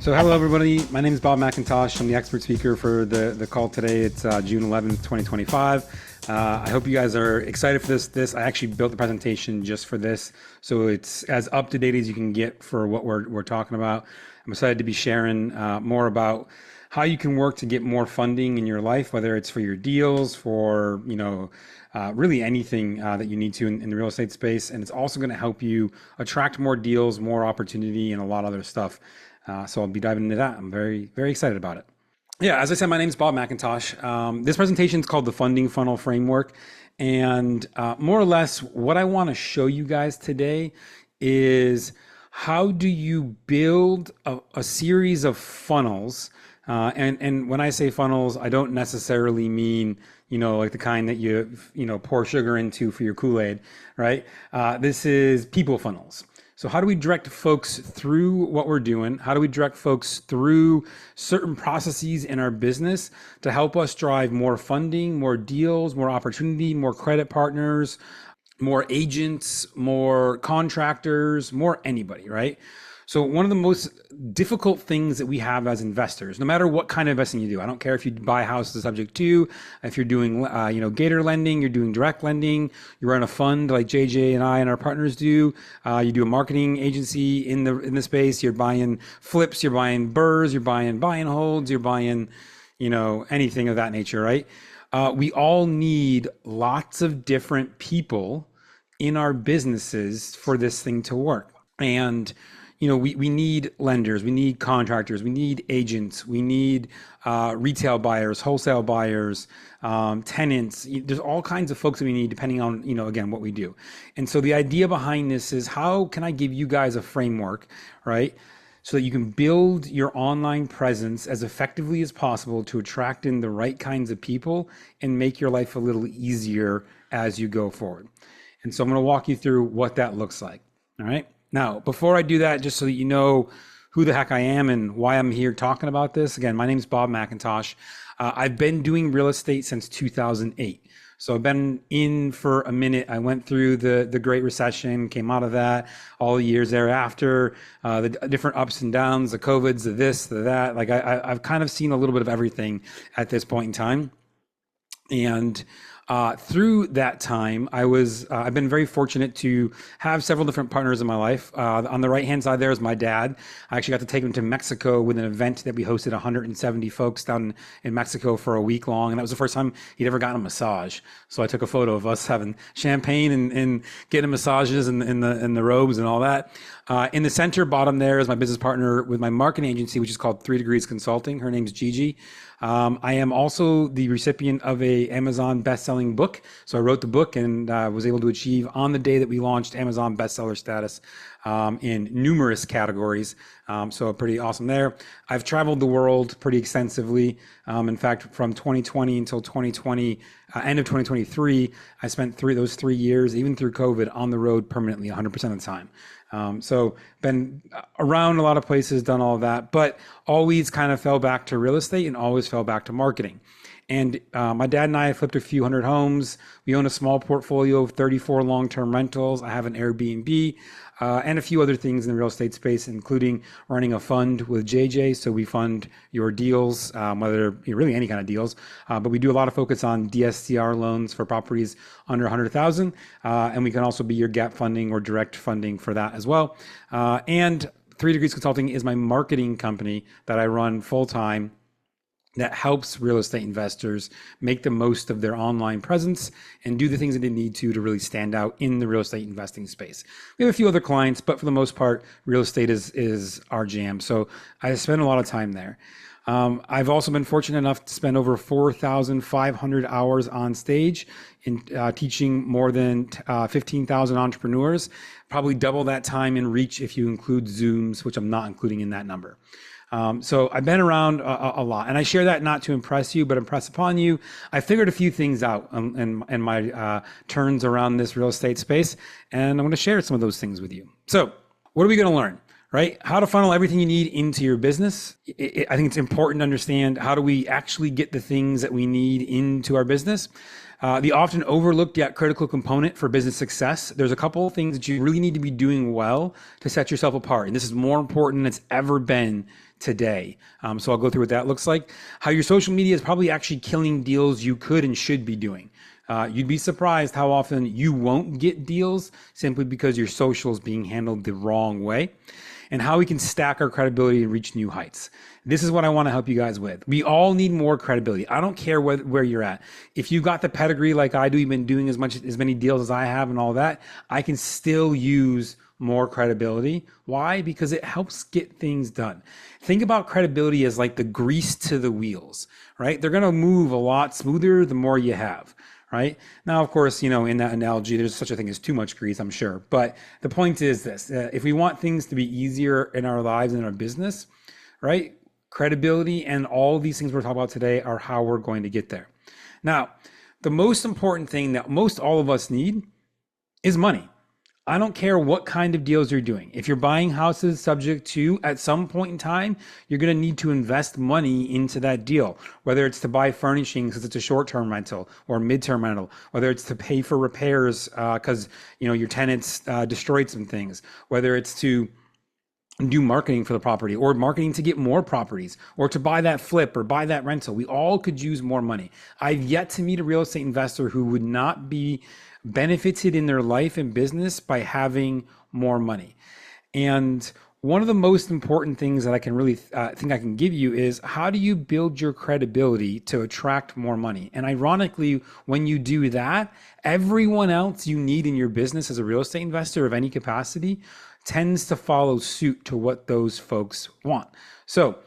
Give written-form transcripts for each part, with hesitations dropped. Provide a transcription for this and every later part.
So hello everybody, my name is Bob McIntosh. I'm the expert speaker for the call today. It's June 11th, 2025. I hope you guys are excited for this. I actually built the presentation just for this, so it's as up to date as you can get for what we're talking about. I'm excited to be sharing more about how you can work to get more funding in your life, whether it's for your deals, for really anything that you need to in the real estate space. And it's also going to help you attract more deals, more opportunity, and a lot of other stuff. So I'll be diving into that. I'm very, very excited about it. Yeah, as I said, my name is Bob McIntosh. This presentation is called the Funding Funnel Framework. And more or less what I want to show you guys today is how do you build a series of funnels. And when I say funnels, I don't necessarily mean, like the kind that you pour sugar into for your Kool-Aid, right? This is people funnels. So how do we direct folks through what we're doing? How do we direct folks through certain processes in our business to help us drive more funding, more deals, more opportunity, more credit partners, more agents, more contractors, more anybody, right? So one of the most difficult things that we have as investors, no matter what kind of investing you do, I don't care if you buy a house as subject to, if you're doing, gator lending, you're doing direct lending, you run a fund like JJ and I and our partners do, you do a marketing agency in the space, you're buying flips, you're buying burrs, you're buying buy and holds, you're buying, anything of that nature, right? We all need lots of different people in our businesses for this thing to work. And we need lenders, we need contractors, we need agents, we need retail buyers, wholesale buyers, tenants. There's all kinds of folks that we need depending on, again, what we do. And so the idea behind this is how can I give you guys a framework, right? So that you can build your online presence as effectively as possible to attract in the right kinds of people and make your life a little easier as you go forward. And so I'm going to walk you through what that looks like. All right. Now, before I do that, just so that you know who the heck I am and why I'm here talking about this, again, my name is Bob McIntosh. I've been doing real estate since 2008. So I've been in for a minute. I went through the Great Recession, came out of that, all the years thereafter, the different ups and downs, the COVIDs, the this, the that. Like I've kind of seen a little bit of everything at this point in time. And through that time, I've been very fortunate to have several different partners in my life. On the right-hand side there is my dad. I actually got to take him to Mexico with an event that we hosted 170 folks down in Mexico for a week long. And that was the first time he'd ever gotten a massage. So I took a photo of us having champagne and getting massages in the robes and all that. In the center bottom there is my business partner with my marketing agency, which is called 3 Degrees Consulting. Her name's Gigi. I am also the recipient of a Amazon best-selling book. So I wrote the book and was able to achieve on the day that we launched Amazon bestseller status in numerous categories. So pretty awesome there. I've traveled the world pretty extensively. In fact, from 2020 until 2020, end of 2023, I spent those 3 years, even through COVID, on the road permanently 100% of the time. So been around a lot of places, done all of that, but always kind of fell back to real estate and always fell back to marketing. And my dad and I have flipped a few hundred homes. We own a small portfolio of 34 long-term rentals. I have an Airbnb and a few other things in the real estate space, including running a fund with JJ. So we fund your deals, whether really any kind of deals, but we do a lot of focus on DSCR loans for properties under 100,000. And we can also be your gap funding or direct funding for that as well. And 3 Degrees Consulting is my marketing company that I run full-time that helps real estate investors make the most of their online presence and do the things that they need to really stand out in the real estate investing space. We have a few other clients, but for the most part, real estate is our jam. So I spend a lot of time there. I've also been fortunate enough to spend over 4,500 hours on stage in teaching more than 15,000 entrepreneurs, probably double that time in reach if you include Zooms, which I'm not including in that number. So I've been around a lot, and I share that not to impress you, but impress upon you. I figured a few things out in my turns around this real estate space, and I want to share some of those things with you. So what are we going to learn? Right? How to funnel everything you need into your business. I think it's important to understand how do we actually get the things that we need into our business. The often overlooked yet critical component for business success. There's a couple of things that you really need to be doing well to set yourself apart. And this is more important than it's ever been today. So I'll go through what that looks like. How your social media is probably actually killing deals you could and should be doing. You'd be surprised how often you won't get deals simply because your social is being handled the wrong way. And how we can stack our credibility and reach new heights. This is what I want to help you guys with. We all need more credibility. I don't care where you're at. If you've got the pedigree like I do, you've been doing as many deals as I have and all that, I can still use more credibility. Why? Because it helps get things done. Think about credibility as like the grease to the wheels, right? They're going to move a lot smoother the more you have. Right? Now, of course, in that analogy, there's such a thing as too much grease, I'm sure. But the point is this, if we want things to be easier in our lives and in our business, right? Credibility and all these things we're talking about today are how we're going to get there. Now, the most important thing that most all of us need is money. I don't care what kind of deals you're doing. If you're buying houses subject to, at some point in time, you're going to need to invest money into that deal, whether it's to buy furnishings because it's a short-term rental or mid-term rental, whether it's to pay for repairs because your tenants destroyed some things, whether it's to do marketing for the property or marketing to get more properties or to buy that flip or buy that rental. We all could use more money. I've yet to meet a real estate investor who would not be benefited in their life and business by having more money. And one of the most important things that I can really think I can give you is how do you build your credibility to attract more money? And ironically, when you do that, everyone else you need in your business as a real estate investor of any capacity tends to follow suit to what those folks want. So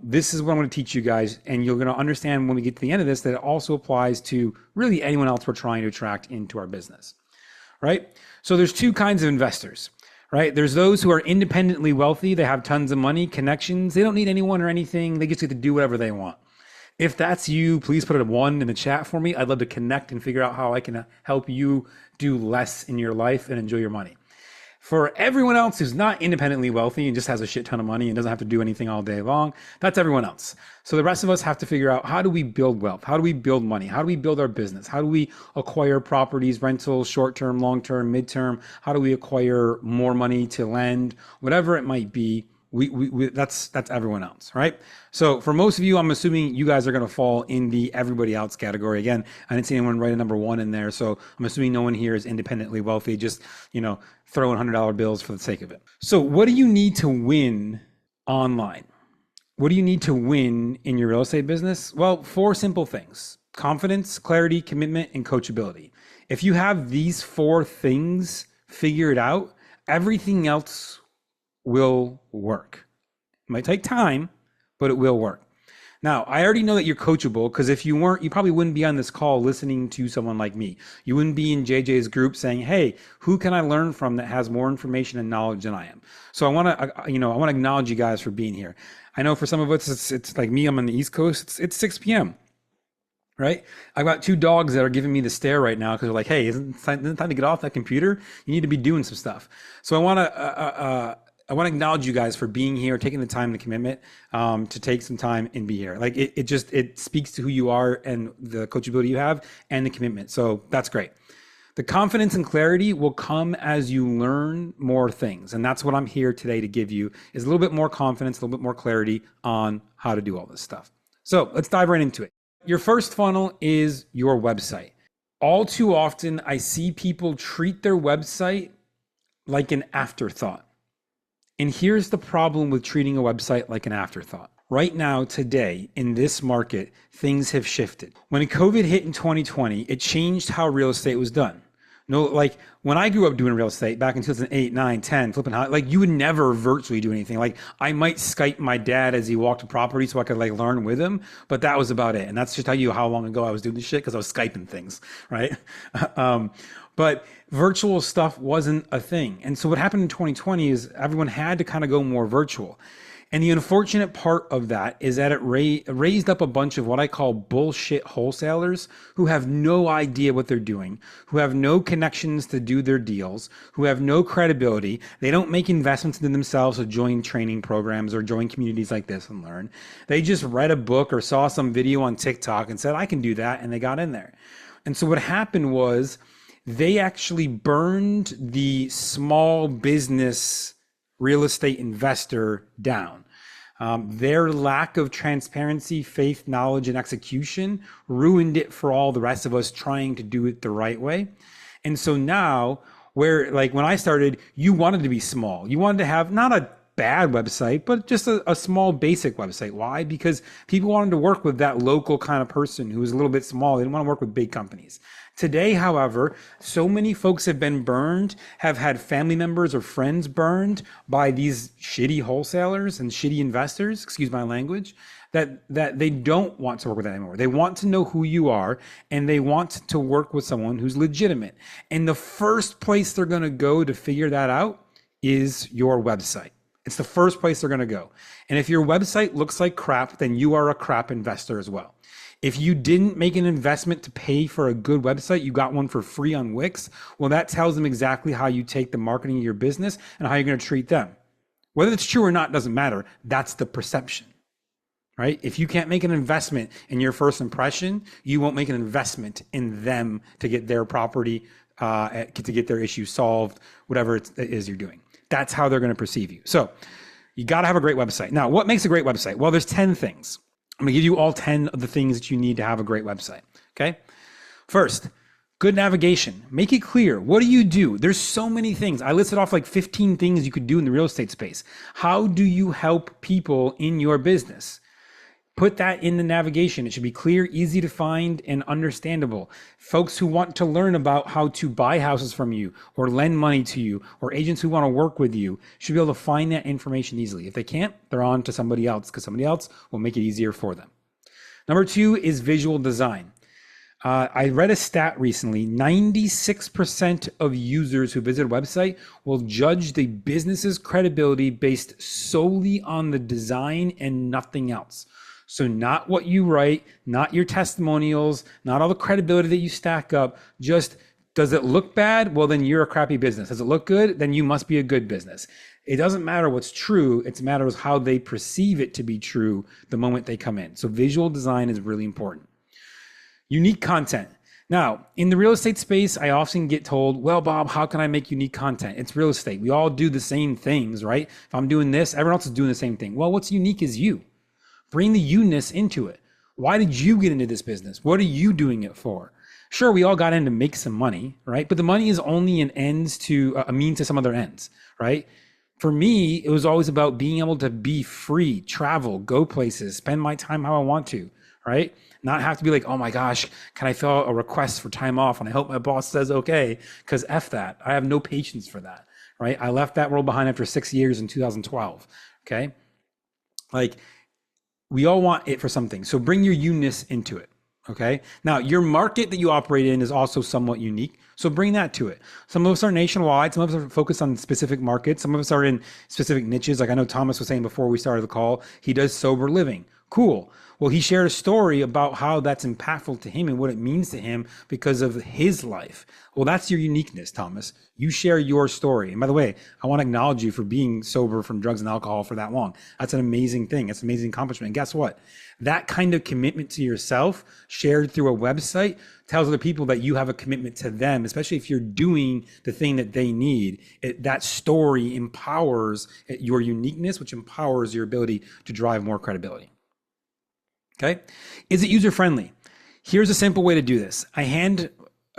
this is what I'm going to teach you guys, and you're going to understand when we get to the end of this that it also applies to really anyone else we're trying to attract into our business, right? So there's two kinds of investors, right? There's those who are independently wealthy. They have tons of money, connections. They don't need anyone or anything. They just get to do whatever they want. If that's you, please put a 1 in the chat for me. I'd love to connect and figure out how I can help you do less in your life and enjoy your money. For everyone else who's not independently wealthy and just has a shit ton of money and doesn't have to do anything all day long, that's everyone else. So the rest of us have to figure out, how do we build wealth? How do we build money? How do we build our business? How do we acquire properties, rentals, short-term, long-term, mid-term? How do we acquire more money to lend? Whatever it might be, that's everyone else, right? So for most of you, I'm assuming you guys are going to fall in the everybody else category. Again, I didn't see anyone write a number 1 in there, so I'm assuming no one here is independently wealthy, just throwing $100 bills for the sake of it. So what do you need to win online? What do you need to win in your real estate business? Well, 4 simple things: confidence, clarity, commitment, and coachability. If you have these 4 things figured out, everything else will work. It might take time, but it will work. Now, I already know that you're coachable, because if you weren't, you probably wouldn't be on this call listening to someone like me. You wouldn't be in JJ's group saying, hey, who can I learn from that has more information and knowledge than I am? So I want to acknowledge you guys for being here. I know for some of us, it's like me, I'm on the East Coast, it's 6 p.m. Right? I've got 2 dogs that are giving me the stare right now because they're like, hey, isn't it time to get off that computer? You need to be doing some stuff. So I want to acknowledge you guys for being here, taking the time and the commitment to take some time and be here. Like it speaks to who you are and the coachability you have and the commitment. So that's great. The confidence and clarity will come as you learn more things. And that's what I'm here today to give you, is a little bit more confidence, a little bit more clarity on how to do all this stuff. So let's dive right into it. Your first funnel is your website. All too often, I see people treat their website like an afterthought. And here's the problem with treating a website like an afterthought. Right now, today, in this market, things have shifted. When COVID hit in 2020, it changed how real estate was done. Like when I grew up doing real estate back in 2008, 9, 10, flipping hot, like you would never virtually do anything. Like I might Skype my dad as he walked a property so I could like learn with him, but that was about it. And that's just how long ago I was doing this shit, because I was Skyping things, right? But virtual stuff wasn't a thing. And so what happened in 2020 is everyone had to kind of go more virtual. And the unfortunate part of that is that it raised up a bunch of what I call bullshit wholesalers who have no idea what they're doing, who have no connections to do their deals, who have no credibility. They don't make investments into themselves to join training programs or join communities like this and learn. They just read a book or saw some video on TikTok and said, I can do that, and they got in there. And so what happened was they actually burned the small business real estate investor down. Their lack of transparency, faith, knowledge, and execution ruined it for all the rest of us trying to do it the right way. And so now, where like when I started, you wanted to be small. You wanted to have not a bad website, but just a small basic website. Why? Because people wanted to work with that local kind of person who was a little bit small. They didn't want to work with big companies. Today, however, so many folks have been burned, have had family members or friends burned by these shitty wholesalers and shitty investors, excuse my language, that they don't want to work with that anymore. They want to know who you are, and they want to work with someone who's legitimate. And the first place they're going to go to figure that out is your website. It's the first place they're going to go. And if your website looks like crap, then you are a crap investor as well. If you didn't make an investment to pay for a good website, you got one for free on Wix, well, that tells them exactly how you take the marketing of your business and how you're going to treat them. Whether it's true or not doesn't matter. That's the perception, right? If you can't make an investment in your first impression, you won't make an investment in them to get their property, to get their issue solved, whatever it is you're doing. That's how they're going to perceive you. So you got to have a great website. Now, what makes a great website? Well, there's 10 things. I'm going to give you all 10 of the things that you need to have a great website. Okay. First, good navigation. Make it clear. What do you do? There's so many things. I listed off like 15 things you could do in the real estate space. How do you help people in your business? Put that in the navigation. It should be clear, easy to find, and understandable. Folks who want to learn about how to buy houses from you or lend money to you, or agents who want to work with you should be able to find that information easily. If they can't, they're on to somebody else because somebody else will make it easier for them. Number 2 is visual design. I read a stat recently, 96% of users who visit a website will judge the business's credibility based solely on the design and nothing else. So not what you write, not your testimonials, not all the credibility that you stack up, just does it look bad? Well, then you're a crappy business. Does it look good? Then you must be a good business. It doesn't matter what's true. It matters how they perceive it to be true the moment they come in. So visual design is really important. Unique content. Now, in the real estate space, I often get told, well, Bob, how can I make unique content? It's real estate. We all do the same things, right? If I'm doing this, everyone else is doing the same thing. Well, what's unique is you. Bring the you-ness into it. Why did you get into this business? What are you doing it for? Sure, we all got in to make some money, right? But the money is only an ends to a means to some other ends, right? For me, it was always about being able to be free, travel, go places, spend my time how I want to, right? Not have to be like, oh my gosh, can I fill out a request for time off? And I hope my boss says okay, because F that. I have no patience for that, right? I left that world behind after 6 years in 2012, okay? Like, we all want it for something. So bring your you-ness into it. Okay. Now your market that you operate in is also somewhat unique. So bring that to it. Some of us are nationwide. Some of us are focused on specific markets. Some of us are in specific niches. Like I know Thomas was saying before we started the call, he does sober living. Cool. Well, he shared a story about how that's impactful to him and what it means to him because of his life. Well, that's your uniqueness, Thomas. You share your story. And by the way, I want to acknowledge you for being sober from drugs and alcohol for that long. That's an amazing thing. It's an amazing accomplishment. And guess what? That kind of commitment to yourself shared through a website tells other people that you have a commitment to them, especially if you're doing the thing that they need. That story empowers your uniqueness, which empowers your ability to drive more credibility. Okay. Is it user-friendly? Here's a simple way to do this. I hand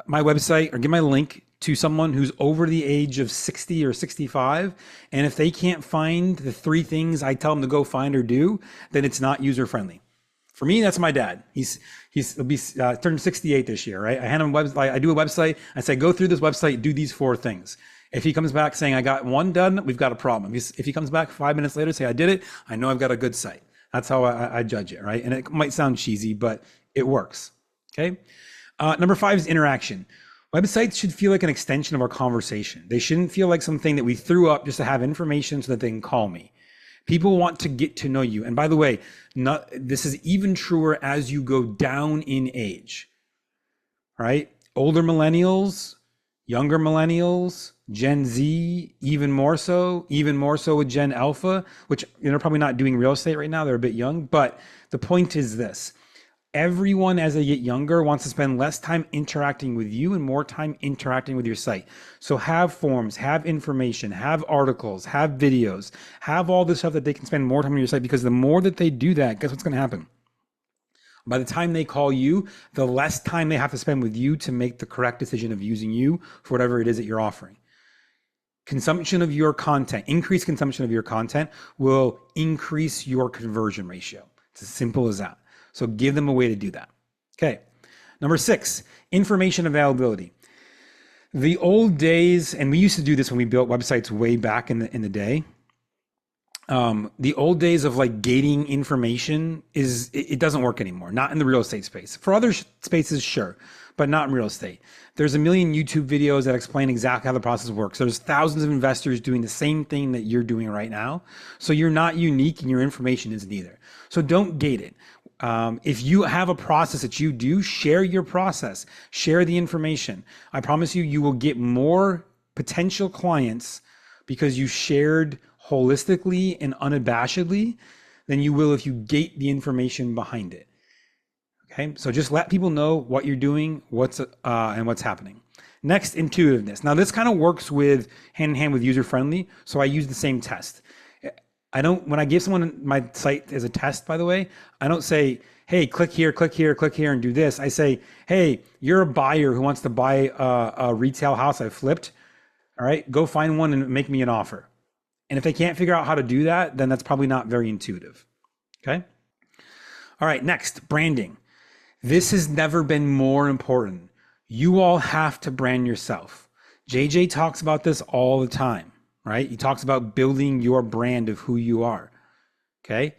my website or give my link to someone who's over the age of 60 or 65. And if they can't find the 3 things I tell them to go find or do, then it's not user-friendly. For me, that's my dad. He'll be turned 68 this year, right? I hand him a website. I do a website. I say, go through this website, do these 4 things. If he comes back saying I got 1 done, we've got a problem. If he comes back 5 minutes later, say I did it, I know I've got a good site. That's how I judge it, right? And it might sound cheesy, but it works, okay? Number 5 is interaction. Websites should feel like an extension of our conversation. They shouldn't feel like something that we threw up just to have information so that they can call me. People want to get to know you. And by the way, this is even truer as you go down in age, right? Older millennials, younger millennials, Gen Z, even more so with Gen Alpha, which they're probably not doing real estate right now. They're a bit young, but the point is this. Everyone, as they get younger, wants to spend less time interacting with you and more time interacting with your site. So have forms, have information, have articles, have videos, have all this stuff that they can spend more time on your site, because the more that they do that, guess what's going to happen? By the time they call you, the less time they have to spend with you to make the correct decision of using you for whatever it is that you're offering. Consumption of your content, increased consumption of your content will increase your conversion ratio. It's as simple as that. So give them a way to do that. Okay. Number 6, information availability. The old days, and we used to do this when we built websites way back in the day. The old days of like gating information it doesn't work anymore. Not in the real estate space. For other spaces, sure, but not in real estate. There's a million YouTube videos that explain exactly how the process works. There's thousands of investors doing the same thing that you're doing right now. So you're not unique and your information isn't either. So don't gate it. If you have a process that you do, share your process, share the information. I promise you, you will get more potential clients because you shared holistically and unabashedly than you will if you gate the information behind it. Okay, so just let people know what you're doing, and what's happening. Next, intuitiveness. Now this kind of works with hand in hand with user-friendly, so I use the same test. When I give someone my site as a test, by the way, I don't say, hey, click here, click here, click here, and do this. I say, hey, you're a buyer who wants to buy a retail house I flipped. All right, go find one and make me an offer. And if they can't figure out how to do that, then that's probably not very intuitive. Okay. All right, next, branding. This has never been more important. You all have to brand yourself. JJ talks about this all the time, right? He talks about building your brand of who you are. Okay.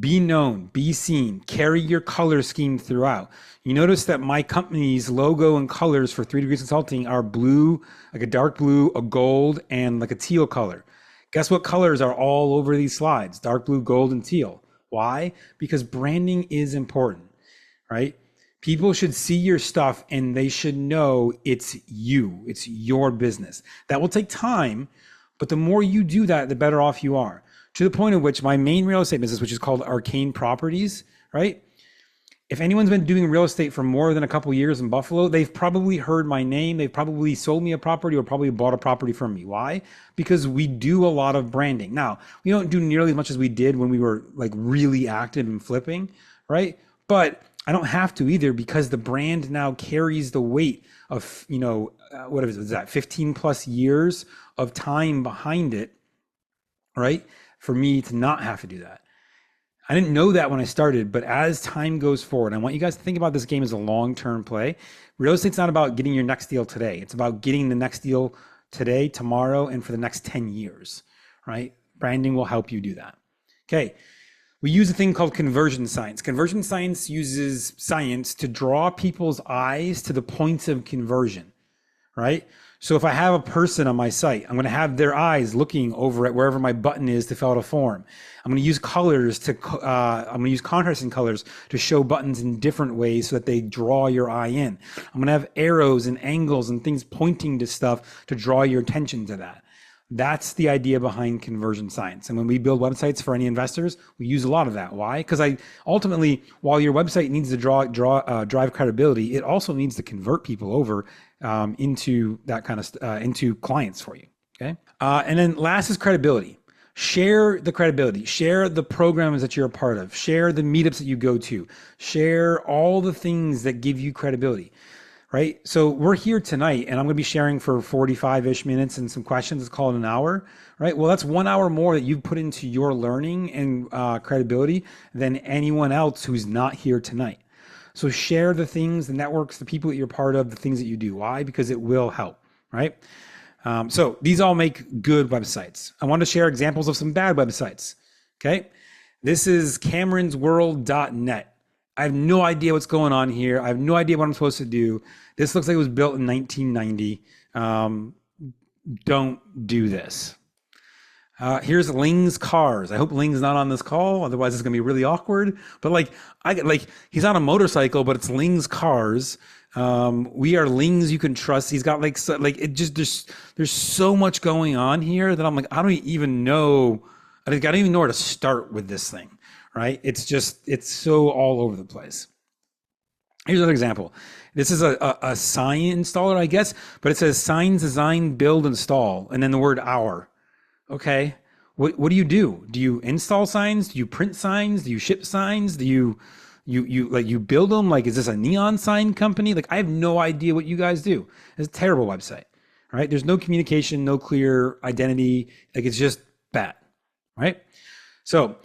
Be known, be seen, carry your color scheme throughout. You notice that my company's logo and colors for 3 Degrees Consulting are blue, like a dark blue, a gold, and like a teal color. Guess what colors are all over these slides? Dark blue, gold, and teal. Why? Because branding is important, right? People should see your stuff and they should know it's you, it's your business. That will take time, but the more you do that, the better off you are. To the point at which my main real estate business, which is called Arcane Properties, right? If anyone's been doing real estate for more than a couple of years in Buffalo, they've probably heard my name. They've probably sold me a property or probably bought a property from me. Why? Because we do a lot of branding. Now, we don't do nearly as much as we did when we were like really active in flipping, right? But I don't have to either, because the brand now carries the weight of, what is that, 15 plus years of time behind it, right? For me to not have to do that. I didn't know that when I started, but as time goes forward, I want you guys to think about this game as a long-term play. Real estate's not about getting your next deal today. It's about getting the next deal today, tomorrow, and for the next 10 years, right? Branding will help you do that. Okay. We use a thing called conversion science. Conversion science uses science to draw people's eyes to the points of conversion, right? So if I have a person on my site, I'm going to have their eyes looking over at wherever my button is to fill out a form. I'm going to use I'm going to use contrasting colors to show buttons in different ways so that they draw your eye in. I'm going to have arrows and angles and things pointing to stuff to draw your attention to that. That's the idea behind conversion science. And when we build websites for any investors, we use a lot of that. Why? Because ultimately, while your website needs to drive credibility, it also needs to convert people over into that kind of into clients for you. Okay. And then last is credibility. Share the credibility. Share the programs that you're a part of. Share the meetups that you go to. Share all the things that give you credibility. Right? So we're here tonight and I'm going to be sharing for 45-ish minutes and some questions. Let's call it an hour, right? Well, that's 1 hour more that you've put into your learning and credibility than anyone else who's not here tonight. So share the things, the networks, the people that you're part of, the things that you do. Why? Because it will help, right? So these all make good websites. I want to share examples of some bad websites. Okay. This is CameronsWorld.net. I have no idea what's going on here. I have no idea what I'm supposed to do. This looks like it was built in 1990. Don't do this. Here's Ling's Cars. I hope Ling's not on this call. Otherwise it's gonna be really awkward. But he's on a motorcycle, but it's Ling's Cars. We are Ling's you can trust. He's got there's so much going on here that I'm like, I don't even know where to start with this thing. right? It's so all over the place. Here's another example. This is a sign installer, I guess, but it says signs, design, build, install, and then the word our. Okay. What do you do? Do you install signs? Do you print signs? Do you ship signs? Do you like you build them? Like, is this a neon sign company? Like, I have no idea what you guys do. It's a terrible website, right? There's no communication, no clear identity. Like, it's just bad, right? So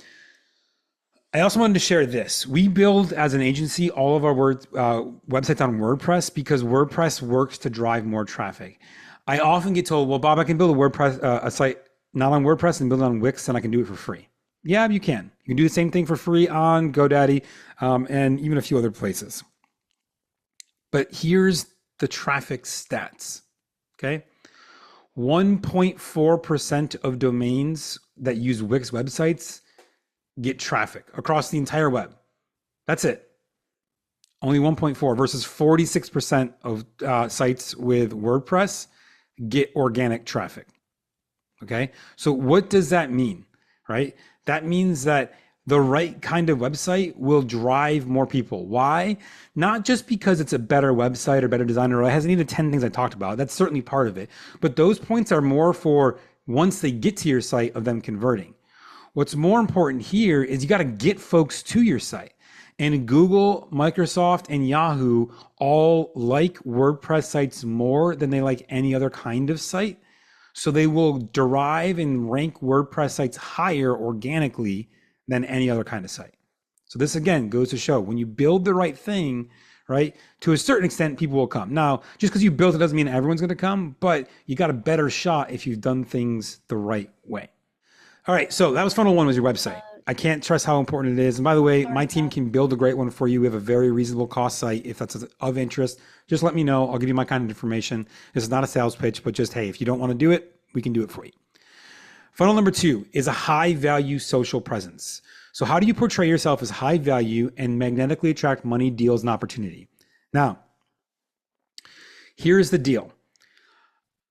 I also wanted to share this. We build as an agency all of our websites on WordPress because WordPress works to drive more traffic. I often get told, well, Bob, I can build a site not on WordPress and build it on Wix and I can do it for free. Yeah, you can. You can do the same thing for free on GoDaddy and even a few other places. But here's the traffic stats, okay? 1.4% of domains that use Wix websites get traffic across the entire web. That's it. Only 1.4 versus 46% of sites with WordPress get organic traffic. Okay. So what does that mean, right? That means that the right kind of website will drive more people. Why? Not just because it's a better website or better design or it has any of the 10 things I talked about. That's certainly part of it. But those points are more for once they get to your site of them converting. What's more important here is you got to get folks to your site. And Google, Microsoft, and Yahoo all like WordPress sites more than they like any other kind of site. So they will derive and rank WordPress sites higher organically than any other kind of site. So this again goes to show when you build the right thing, right, to a certain extent, people will come. Now, just because you built it doesn't mean everyone's going to come, but you got a better shot if you've done things the right way. All right, so that was funnel one, was your website. I can't stress how important it is. And by the way, my team can build a great one for you. We have a very reasonable cost site. If that's of interest, just let me know. I'll give you my kind of information. This is not a sales pitch, but just, hey, if you don't want to do it, we can do it for you. Funnel number two is a high value social presence. So how do you portray yourself as high value and magnetically attract money, deals, and opportunity? Now, here's the deal.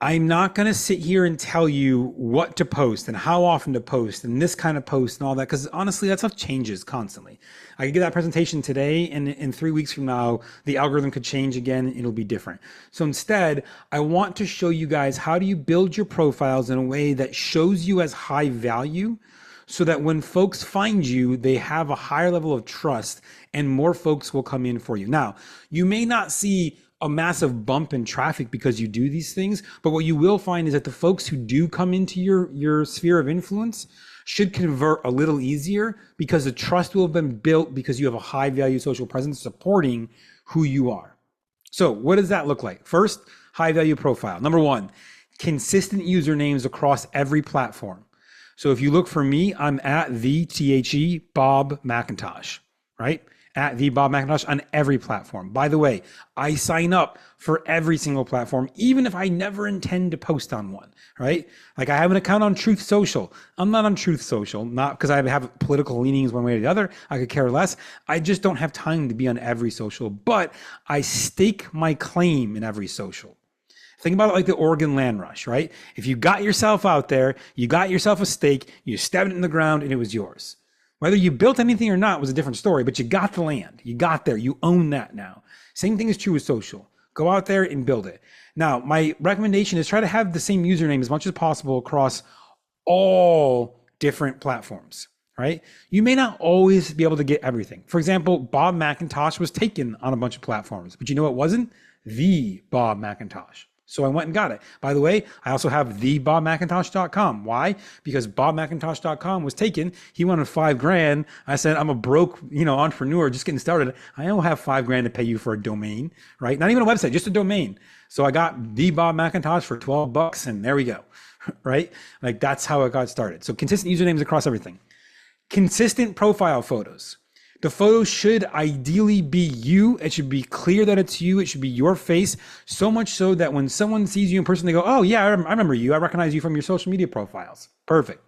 I'm not going to sit here and tell you what to post and how often to post and this kind of post and all that, because honestly, that stuff changes constantly. I could get that presentation today, and in 3 weeks from now, the algorithm could change again and it'll be different. So instead, I want to show you guys how do you build your profiles in a way that shows you as high value so that when folks find you, they have a higher level of trust and more folks will come in for you. Now, you may not see a massive bump in traffic because you do these things, but what you will find is that the folks who do come into your sphere of influence should convert a little easier because the trust will have been built because you have a high value social presence supporting who you are. So what does that look like? First, high value profile. Number one, consistent usernames across every platform. So if you look for me, I'm at the Bob McIntosh, right? At the Bob McIntosh on every platform. By the way, I sign up for every single platform, even if I never intend to post on one, right? Like I have an account on Truth Social. I'm not on Truth Social, not because I have political leanings one way or the other. I could care less. I just don't have time to be on every social, but I stake my claim in every social. Think about it like the Oregon land rush, right? If you got yourself out there, you got yourself a stake, you stabbed it in the ground and it was yours. Whether you built anything or not was a different story, but you got the land. You got there. You own that now. Same thing is true with social. Go out there and build it. Now, my recommendation is try to have the same username as much as possible across all different platforms, right? You may not always be able to get everything. For example, Bob McIntosh was taken on a bunch of platforms, but you know what wasn't? The Bob McIntosh. So I went and got it. By the way, I also have thebobmcintosh.com. Why? Because bobmcintosh.com was taken. He wanted $5,000. I said, I'm a broke, entrepreneur just getting started. I don't have $5,000 to pay you for a domain, right? Not even a website, just a domain. So I got the Bob McIntosh for $12 and there we go, right? Like that's how it got started. So consistent usernames across everything. Consistent profile photos. The photo should ideally be you. It should be clear that it's you. It should be your face, so much so that when someone sees you in person, they go, oh yeah, I remember you. I recognize you from your social media profiles. Perfect.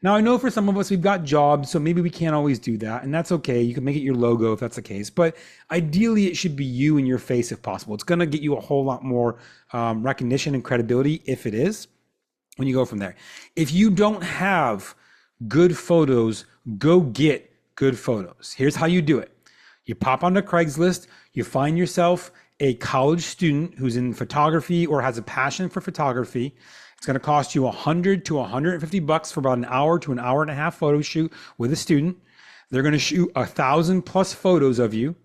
Now I know for some of us, we've got jobs, so maybe we can't always do that, and that's okay. You can make it your logo if that's the case, but ideally it should be you and your face if possible. It's gonna get you a whole lot more recognition and credibility if it is when you go from there. If you don't have good photos, go get good photos. Here's how you do it. You pop onto Craigslist, you find yourself a college student who's in photography or has a passion for photography. It's going to cost you $100 to $150 for about an hour to an hour and a half photo shoot with a student. They're going to shoot 1,000 plus photos of you.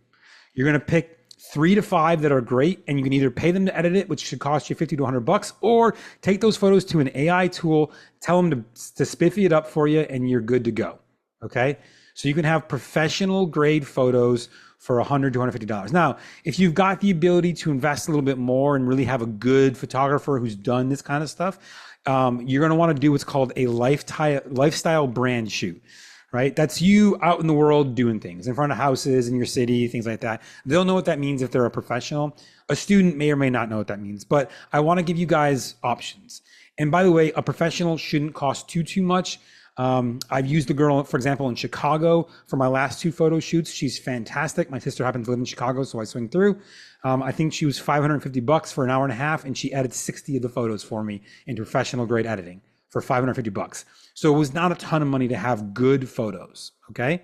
You're going to pick 3 to 5 that are great, and you can either pay them to edit it, which should cost you $50 to $100, or take those photos to an AI tool, tell them to spiffy it up for you, and you're good to go. Okay, so you can have professional grade photos for $100 to $150. Now, if you've got the ability to invest a little bit more and really have a good photographer who's done this kind of stuff, you're going to want to do what's called a lifestyle brand shoot. Right? That's you out in the world doing things in front of houses in your city, things like that. They'll know what that means if they're a professional. A student may or may not know what that means, but I want to give you guys options. And by the way, a professional shouldn't cost too much. I've used a girl, for example, in Chicago for my last 2 photo shoots. She's fantastic. My sister happens to live in Chicago, so I swing through. I think she was $550 for an hour and a half, and she edited 60 of the photos for me into professional grade editing for $550. So it was not a ton of money to have good photos, okay?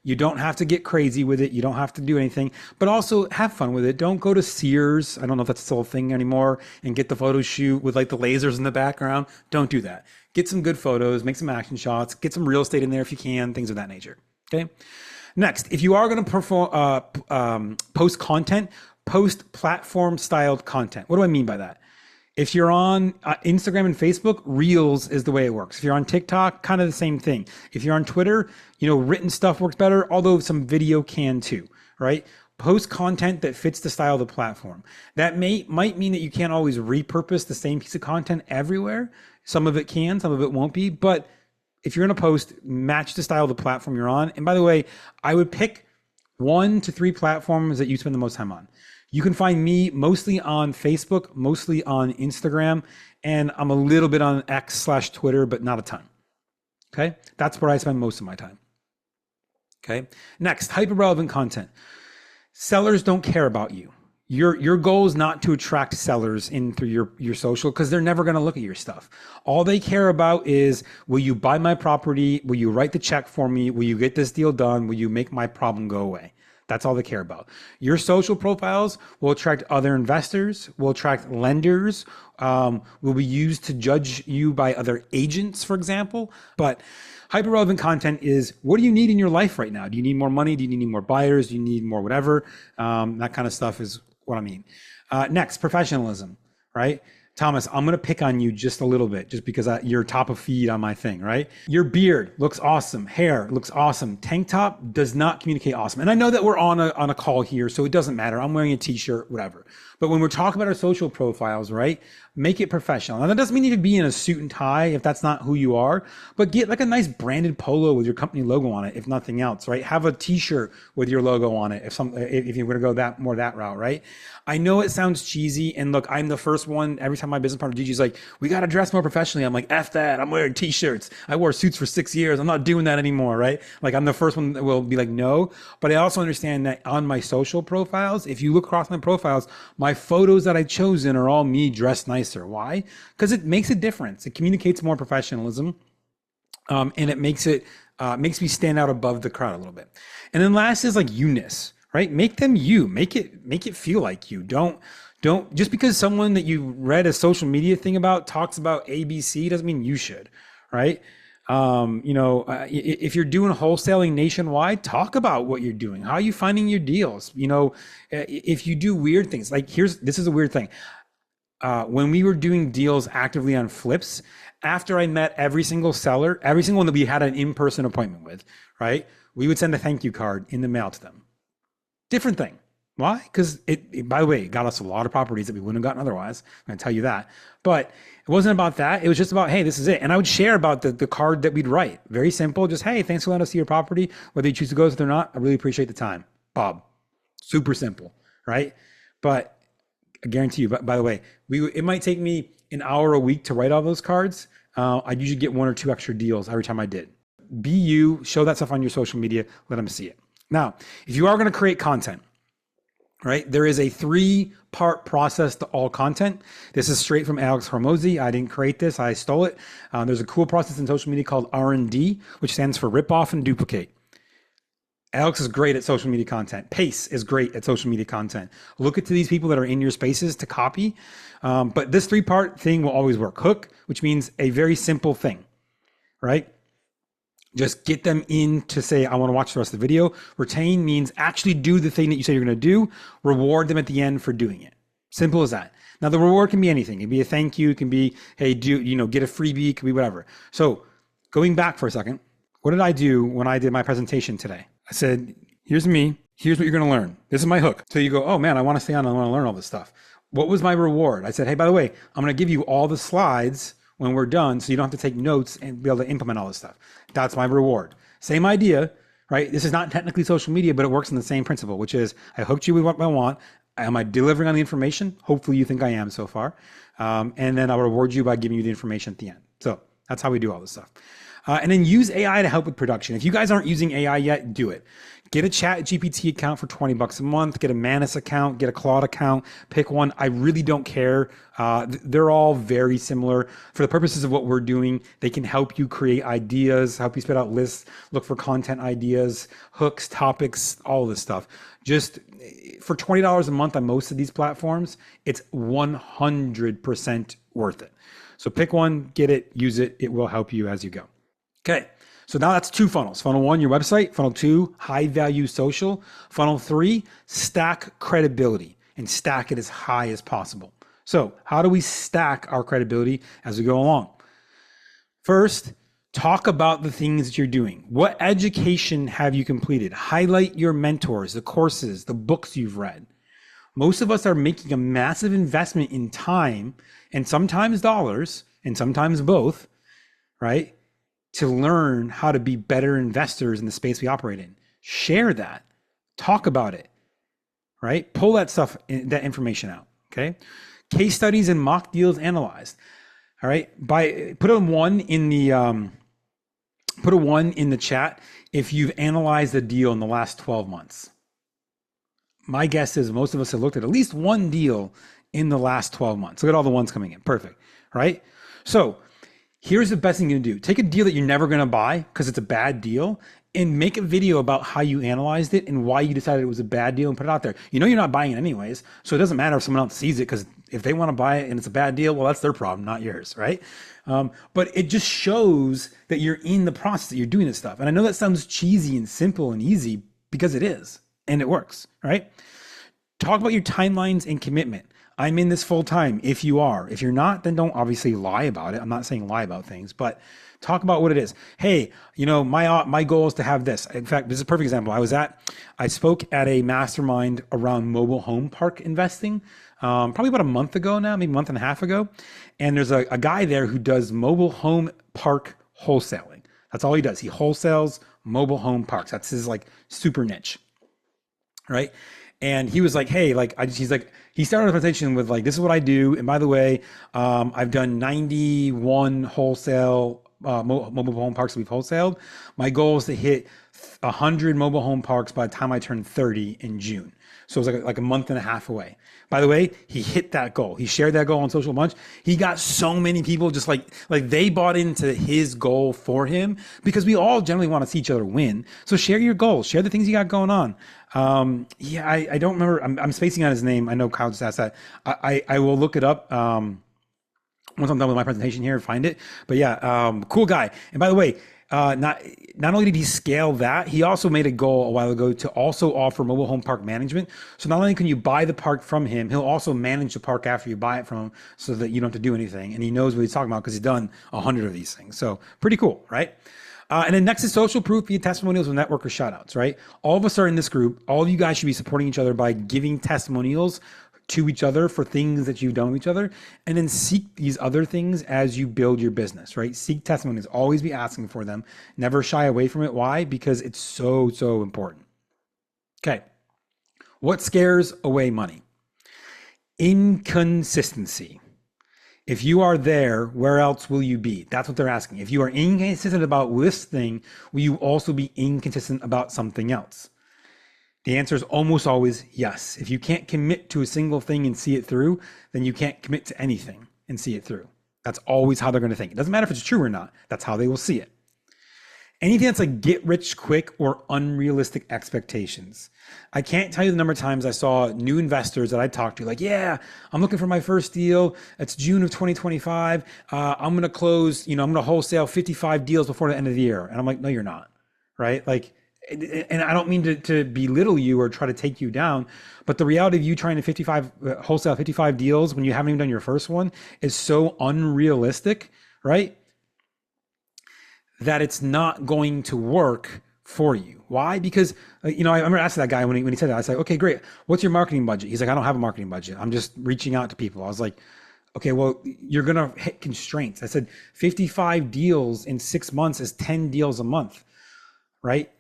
You don't have to get crazy with it. You don't have to do anything, but also have fun with it. Don't go to Sears. I don't know if that's still a thing anymore, and get the photo shoot with like the lasers in the background. Don't do that. Get some good photos, make some action shots, get some real estate in there if you can, things of that nature, okay? Next, if you are gonna post content, post platform styled content. What do I mean by that? If you're on Instagram and Facebook, Reels is the way it works. If you're on TikTok, kind of the same thing. If you're on Twitter, written stuff works better, although some video can too, right? Post content that fits the style of the platform. That might mean that you can't always repurpose the same piece of content everywhere. Some of it can, some of it won't be. But if you're going to post, match the style of the platform you're on. And by the way, I would pick 1 to 3 platforms that you spend the most time on. You can find me mostly on Facebook, mostly on Instagram, and I'm a little bit on X/Twitter, but not a ton. Okay, that's where I spend most of my time. Okay, next, hyper-relevant content. Sellers don't care about you. Your goal is not to attract sellers in through your social, because they're never going to look at your stuff. All they care about is, will you buy my property? Will you write the check for me? Will you get this deal done? Will you make my problem go away? That's all they care about. Your social profiles will attract other investors, will attract lenders, will be used to judge you by other agents, for example. But hyper-relevant content is, what do you need in your life right now? Do you need more money? Do you need more buyers? Do you need more whatever? That kind of stuff is what I mean. Next, professionalism, right? Thomas, I'm going to pick on you just a little bit, just because you're top of feed on my thing, right? Your beard looks awesome. Hair looks awesome. Tank top does not communicate awesome. And I know that we're on a call here, so it doesn't matter. I'm wearing a t-shirt, whatever. But when we're talking about our social profiles, right? Make it professional. And that doesn't mean you have to be in a suit and tie if that's not who you are, but get like a nice branded polo with your company logo on it, if nothing else, right? Have a t-shirt with your logo on it if you're going to go that route, right? I know it sounds cheesy, and look, I'm the first one. Every time my business partner Gigi's like, we got to dress more professionally, I'm like, F that. I'm wearing t-shirts. I wore suits for 6 years. I'm not doing that anymore, right? Like, I'm the first one that will be like, no. But I also understand that on my social profiles, if you look across my profiles, my photos that I've chosen are all me dressed nicer. Why? Because it makes a difference. It communicates more professionalism, and it makes me stand out above the crowd a little bit. And then last is like you-ness. Right? Make them you. Make it feel like you. Don't just because someone that you read a social media thing about talks about ABC doesn't mean you should, right? If you're doing wholesaling nationwide, talk about what you're doing. How are you finding your deals? If you do weird things, like this is a weird thing. When we were doing deals actively on Flips, after I met every single seller, every single one that we had an in-person appointment with, right? We would send a thank you card in the mail to them. Different thing. Why? Because it, by the way, it got us a lot of properties that we wouldn't have gotten otherwise. I'm going to tell you that. But it wasn't about that. It was just about, hey, this is it. And I would share about the card that we'd write. Very simple. Just, hey, thanks for letting us see your property. Whether you choose to go with it or not, I really appreciate the time. Bob. Super simple, right? But I guarantee you, by the way, it might take me an hour a week to write all those cards. I'd usually get 1 or 2 extra deals every time I did. Be you, show that stuff on your social media, let them see it. Now, if you are going to create content, right, there is a 3-part process to all content. This is straight from Alex Hormozy. I didn't create this. I stole it. There's a cool process in social media called R&D, which stands for rip off and duplicate. Alex is great at social media content. Pace is great at social media content. Look at these people that are in your spaces to copy. But this 3-part thing will always work. Hook, which means a very simple thing, right? Just get them in to say, I want to watch the rest of the video. Retain means actually do the thing that you say you're going to do. Reward them at the end for doing it. Simple as that. Now the reward can be anything. It can be a thank you. It can be, hey, get a freebie. It can be whatever. So going back for a second, what did I do when I did my presentation today? I said, here's me. Here's what you're going to learn. This is my hook. So you go, oh man, I want to stay on. I want to learn all this stuff. What was my reward? I said, hey, by the way, I'm going to give you all the slides when we're done, so you don't have to take notes and be able to implement all this stuff. That's my reward. Same idea, right? This is not technically social media, but it works in the same principle, which is I hooked you with what I want. Am I delivering on the information? Hopefully you think I am so far. And then I'll reward you by giving you the information at the end. So that's how we do all this stuff. And then use AI to help with production. If you guys aren't using AI yet, do it. Get a Chat GPT account for $20 a month. Get a Manus account. Get a Claude account. Pick one. I really don't care. They're all very similar. For the purposes of what we're doing, they can help you create ideas, help you spit out lists, look for content ideas, hooks, topics, all of this stuff. Just for $20 a month on most of these platforms, it's 100% worth it. So pick one, get it, use it. It will help you as you go. Okay, so now that's 2 funnels. Funnel 1, your website. Funnel 2, high value social. Funnel 3, stack credibility and stack it as high as possible. So how do we stack our credibility as we go along? First, talk about the things that you're doing. What education have you completed? Highlight your mentors, the courses, the books you've read. Most of us are making a massive investment in time and sometimes dollars and sometimes both, right? To learn how to be better investors in the space we operate in. Share that, talk about it, right? Pull that stuff, that information out, okay? Case studies and mock deals analyzed, all right? Put a 1 in the chat if you've analyzed a deal in the last 12 months. My guess is most of us have looked at least one deal in the last 12 months. Look at all the ones coming in. Perfect, right? So here's the best thing you can do. Take a deal that you're never going to buy because it's a bad deal and make a video about how you analyzed it and why you decided it was a bad deal and put it out there. You know you're not buying it anyways, so it doesn't matter if someone else sees it, because if they want to buy it and it's a bad deal, well, that's their problem, not yours, right? But it just shows that you're in the process, that you're doing this stuff. And I know that sounds cheesy and simple and easy because it is, and it works, right? Talk about your timelines and commitment. I'm in this full time. If you are, if you're not, then don't obviously lie about it. I'm not saying lie about things, but talk about what it is. Hey, my goal is to have this. In fact, this is a perfect example. I spoke at a mastermind around mobile home park investing, probably about a month ago now, maybe a month and a half ago. And there's a guy there who does mobile home park wholesaling. That's all he does. He wholesales mobile home parks. That's his super niche, right? And he was like, hey, he started a presentation with this is what I do. And by the way, I've done 91 wholesale mobile home parks that we've wholesaled. My goal is to hit 100 mobile home parks by the time I turn 30 in June. So it was like a month and a half away. By the way, he hit that goal. He shared that goal on social bunch. He got so many people just like they bought into his goal for him, because we all generally want to see each other win. So share your goals, share the things you got going on. I don't remember. I'm spacing on his name. I know Kyle just asked that. I will look it up. Once I'm done with my presentation here, find it. But yeah, cool guy. And by the way, not only did he scale that, he also made a goal a while ago to also offer mobile home park management. So not only can you buy the park from him, he'll also manage the park after you buy it from him, so that you don't have to do anything. And he knows what he's talking about because he's done 100 of these things. So pretty cool, right? And then next is social proof via testimonials and networker shoutouts, right? All of us are in this group. All of you guys should be supporting each other by giving testimonials to each other for things that you've done with each other, and then seek these other things as you build your business, right? Seek testimonials, always be asking for them. Never shy away from it. Why? Because it's so, so important. Okay. What scares away money? Inconsistency. If you are there, where else will you be? That's what they're asking. If you are inconsistent about this thing, will you also be inconsistent about something else? The answer is almost always yes. If you can't commit to a single thing and see it through, then you can't commit to anything and see it through. That's always how they're going to think. It doesn't matter if it's true or not. That's how they will see it. Anything that's like get rich quick or unrealistic expectations. I can't tell you the number of times I saw new investors that I talked to, like, yeah, I'm looking for my first deal. It's June of 2025. I'm going to close, I'm going to wholesale 55 deals before the end of the year. And I'm like, no, you're not. Right. Like, and I don't mean to belittle you or try to take you down, but the reality of you trying to wholesale 55 deals when you haven't even done your first one is so unrealistic, right? That it's not going to work for you. Why? Because, I remember asking that guy when he said that, I was like, okay, great. What's your marketing budget? He's like, I don't have a marketing budget. I'm just reaching out to people. I was like, okay, well, you're going to hit constraints. I said, 55 deals in 6 months is 10 deals a month, right?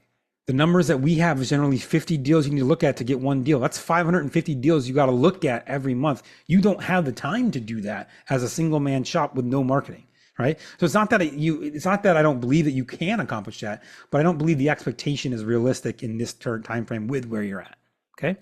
The numbers that we have is generally 50 deals you need to look at to get one deal. That's 550 deals you got to look at every month. You don't have the time to do that as a single man shop with no marketing. Right. So it's not that I don't believe that you can accomplish that, but I don't believe the expectation is realistic in this time frame with where you're at. Okay.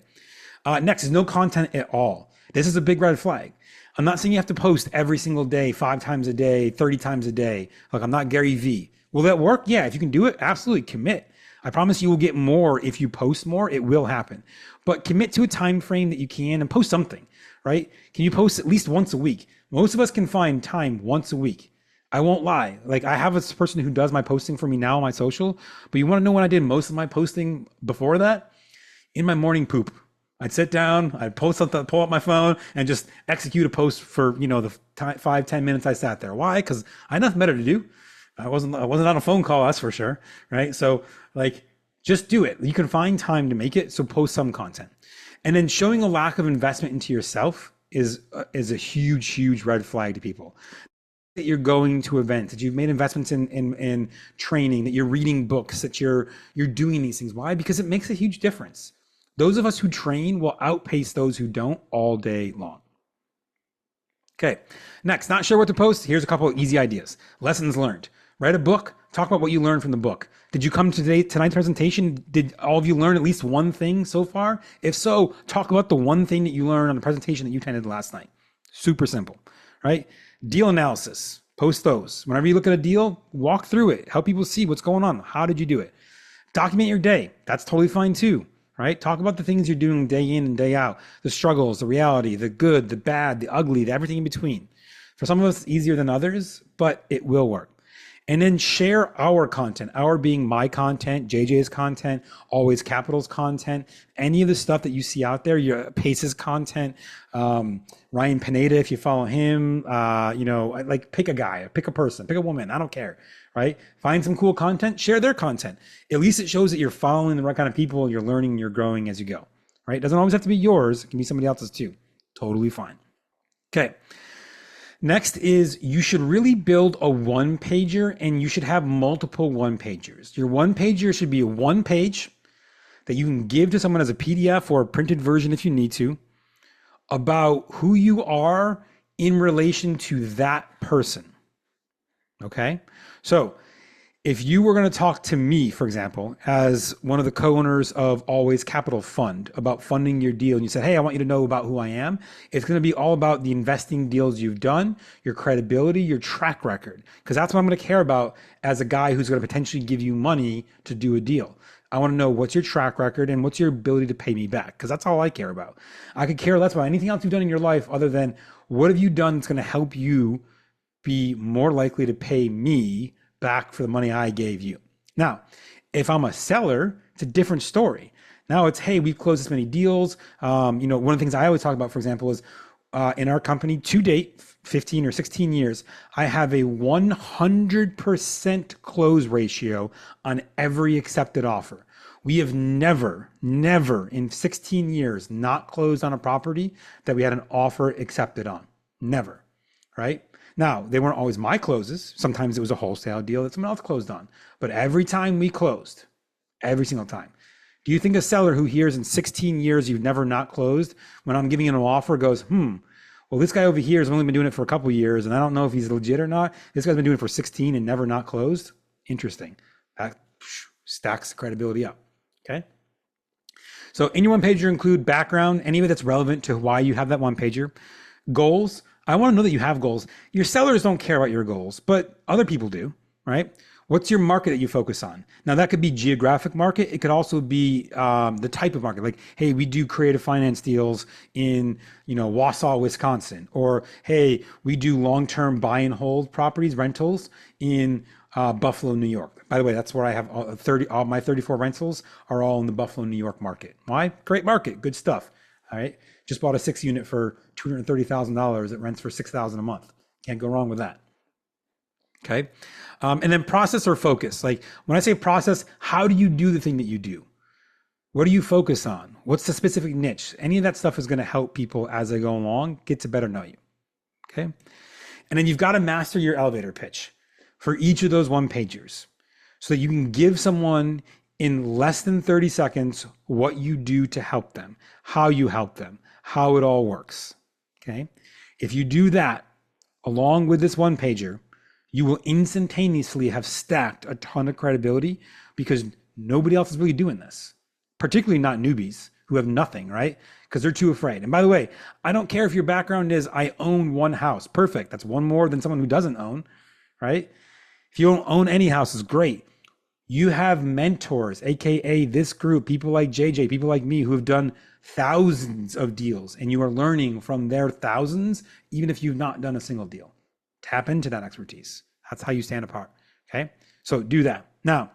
Next is no content at all. This is a big red flag. I'm not saying you have to post every single day, 5 times a day, 30 times a day. Like, I'm not Gary V. Will that work? Yeah. If you can do it, absolutely commit. I promise you will get more if you post more. It will happen. But commit to a time frame that you can and post something, right? Can you post at least once a week? Most of us can find time once a week. I won't lie. Like, I have a person who does my posting for me now on my social, but you want to know when I did most of my posting before that? In my morning poop. I'd sit down, I'd post something, pull up my phone and just execute a post for, the 5-10 minutes I sat there. Why? Because I had nothing better to do. I wasn't on a phone call, that's for sure. Right. So, like, just do it. You can find time to make it. So post some content. And then showing a lack of investment into yourself is a huge red flag to people. That you're going to events, that you've made investments in training, that you're reading books, that you're doing these things. Why? Because it makes a huge difference. Those of us who train will outpace those who don't all day long. Okay, next, not sure what to post? Here's a couple of easy ideas. Lessons learned. Write a book, talk about what you learned from the book. Did you come to tonight's presentation? Did all of you learn at least one thing so far? If so, talk about the one thing that you learned on the presentation that you attended last night. Super simple, right? Deal analysis, post those. Whenever you look at a deal, walk through it, help people see what's going on. How did you do it? Document your day. That's totally fine too, right? Talk about the things you're doing day in and day out, the struggles, the reality, the good, the bad, the ugly, everything in between. For some of us, it's easier than others, but it will work. And then share our content, our being my content, JJ's content, Always Capital's content, any of the stuff that you see out there, your Pace's content, Ryan Pineda, if you follow him, like pick a guy, pick a person, pick a woman, I don't care, right? Find some cool content, share their content. At least it shows that you're following the right kind of people, you're learning, you're growing as you go, right? It doesn't always have to be yours, it can be somebody else's too. Totally fine. Okay. Next is you should really build a one-pager and you should have multiple one-pagers. Your one-pager should be a one page that you can give to someone as a PDF or a printed version if you need to about who you are in relation to that person. Okay? So if you were going to talk to me, for example, as one of the co-owners of Always Capital Fund about funding your deal, and you said, hey, I want you to know about who I am, it's going to be all about the investing deals you've done, your credibility, your track record, because that's what I'm going to care about as a guy who's going to potentially give you money to do a deal. I want to know what's your track record and what's your ability to pay me back, because that's all I care about. I could care less about anything else you've done in your life other than what have you done that's going to help you be more likely to pay me back for the money I gave you. Now, if I'm a seller, it's a different story. Now it's, hey, we've closed this many deals. One of the things I always talk about, for example, is in our company to date, 15 or 16 years, I have a 100% close ratio on every accepted offer. We have never in 16 years not closed on a property that we had an offer accepted on. Never, right? Now, they weren't always my closes. Sometimes it was a wholesale deal that someone else closed on. But every time we closed, every single time. Do you think a seller who hears in 16 years you've never not closed, when I'm giving him an offer, goes, well, this guy over here has only been doing it for a couple of years, and I don't know if he's legit or not. This guy's been doing it for 16 and never not closed? Interesting. That stacks the credibility up, okay? So in your one pager include background, any of it that's relevant to why you have that one pager. Goals. I want to know that you have goals. Your sellers don't care about your goals, but other people do, right? What's your market that you focus on? Now that could be geographic market. It could also be the type of market. Like, hey, we do creative finance deals in, Wausau, Wisconsin, or hey, we do long-term buy and hold properties, rentals in Buffalo, New York. By the way, that's where I have all my 34 rentals are all in the Buffalo, New York market. Why? Great market, good stuff. All right. Just bought a 6-unit for $230,000. It rents for $6,000 a month. Can't go wrong with that. Okay. And then process or focus. Like when I say process, how do you do the thing that you do? What do you focus on? What's the specific niche? Any of that stuff is going to help people as they go along get to better know you. Okay. And then you've got to master your elevator pitch for each of those one-pagers so that you can give someone in less than 30 seconds what you do to help them, how you help them, how it all works. Okay. If you do that along with this one-pager, you will instantaneously have stacked a ton of credibility because nobody else is really doing this, particularly not newbies who have nothing, right? Because they're too afraid. And by the way, I don't care if your background is, I own one house. Perfect. That's one more than someone who doesn't own, right? If you don't own any houses, great. You have mentors, AKA this group, people like JJ, people like me who have done thousands of deals, and you are learning from their thousands, even if you've not done a single deal. Tap into that expertise. That's how you stand apart. Okay. So do that. Now,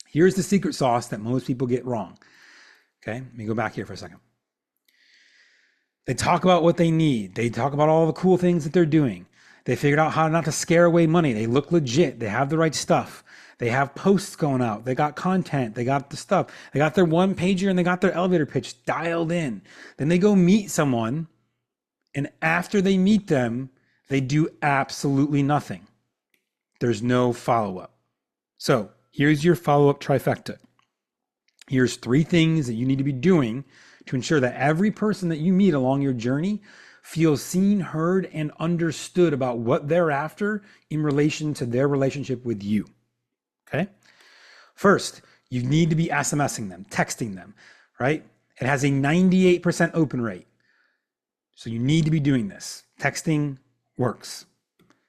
here's the secret sauce that most people get wrong. Okay. Let me go back here for a second. They talk about what they need. They talk about all the cool things that they're doing. They figured out how not to scare away money. They look legit. They have the right stuff. They have posts going out. They got content. They got the stuff. They got their one pager and they got their elevator pitch dialed in. Then they go meet someone. And after they meet them, they do absolutely nothing. There's no follow-up. So here's your follow-up trifecta. Here's 3 things that you need to be doing to ensure that every person that you meet along your journey feels seen, heard, and understood about what they're after in relation to their relationship with you. Okay? First, you need to be SMSing them, texting them, right? It has a 98% open rate. So you need to be doing this. Texting works.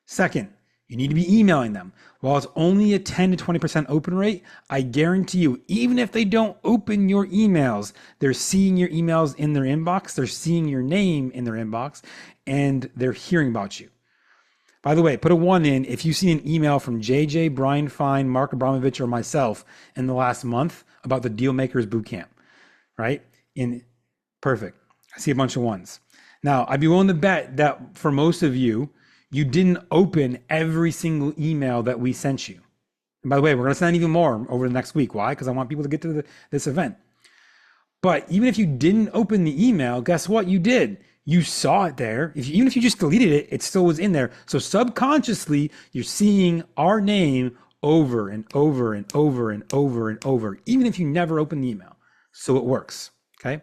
Second, you need to be emailing them. While it's only a 10 to 20% open rate, I guarantee you, even if they don't open your emails, they're seeing your emails in their inbox, they're seeing your name in their inbox, and they're hearing about you. By the way, put a 1 in if you see an email from JJ, Brian Fine, Mark Abramovich, or myself in the last month about the Deal Makers Bootcamp, right? Perfect. I see a bunch of 1s. Now, I'd be willing to bet that for most of you, you didn't open every single email that we sent you. And by the way, we're going to send even more over the next week. Why? Because I want people to get to this event. But even if you didn't open the email, guess what? You did. You saw it there. Even if you just deleted it, it still was in there. So subconsciously, you're seeing our name over and over and over and over and over, even if you never open the email. So it works. Okay.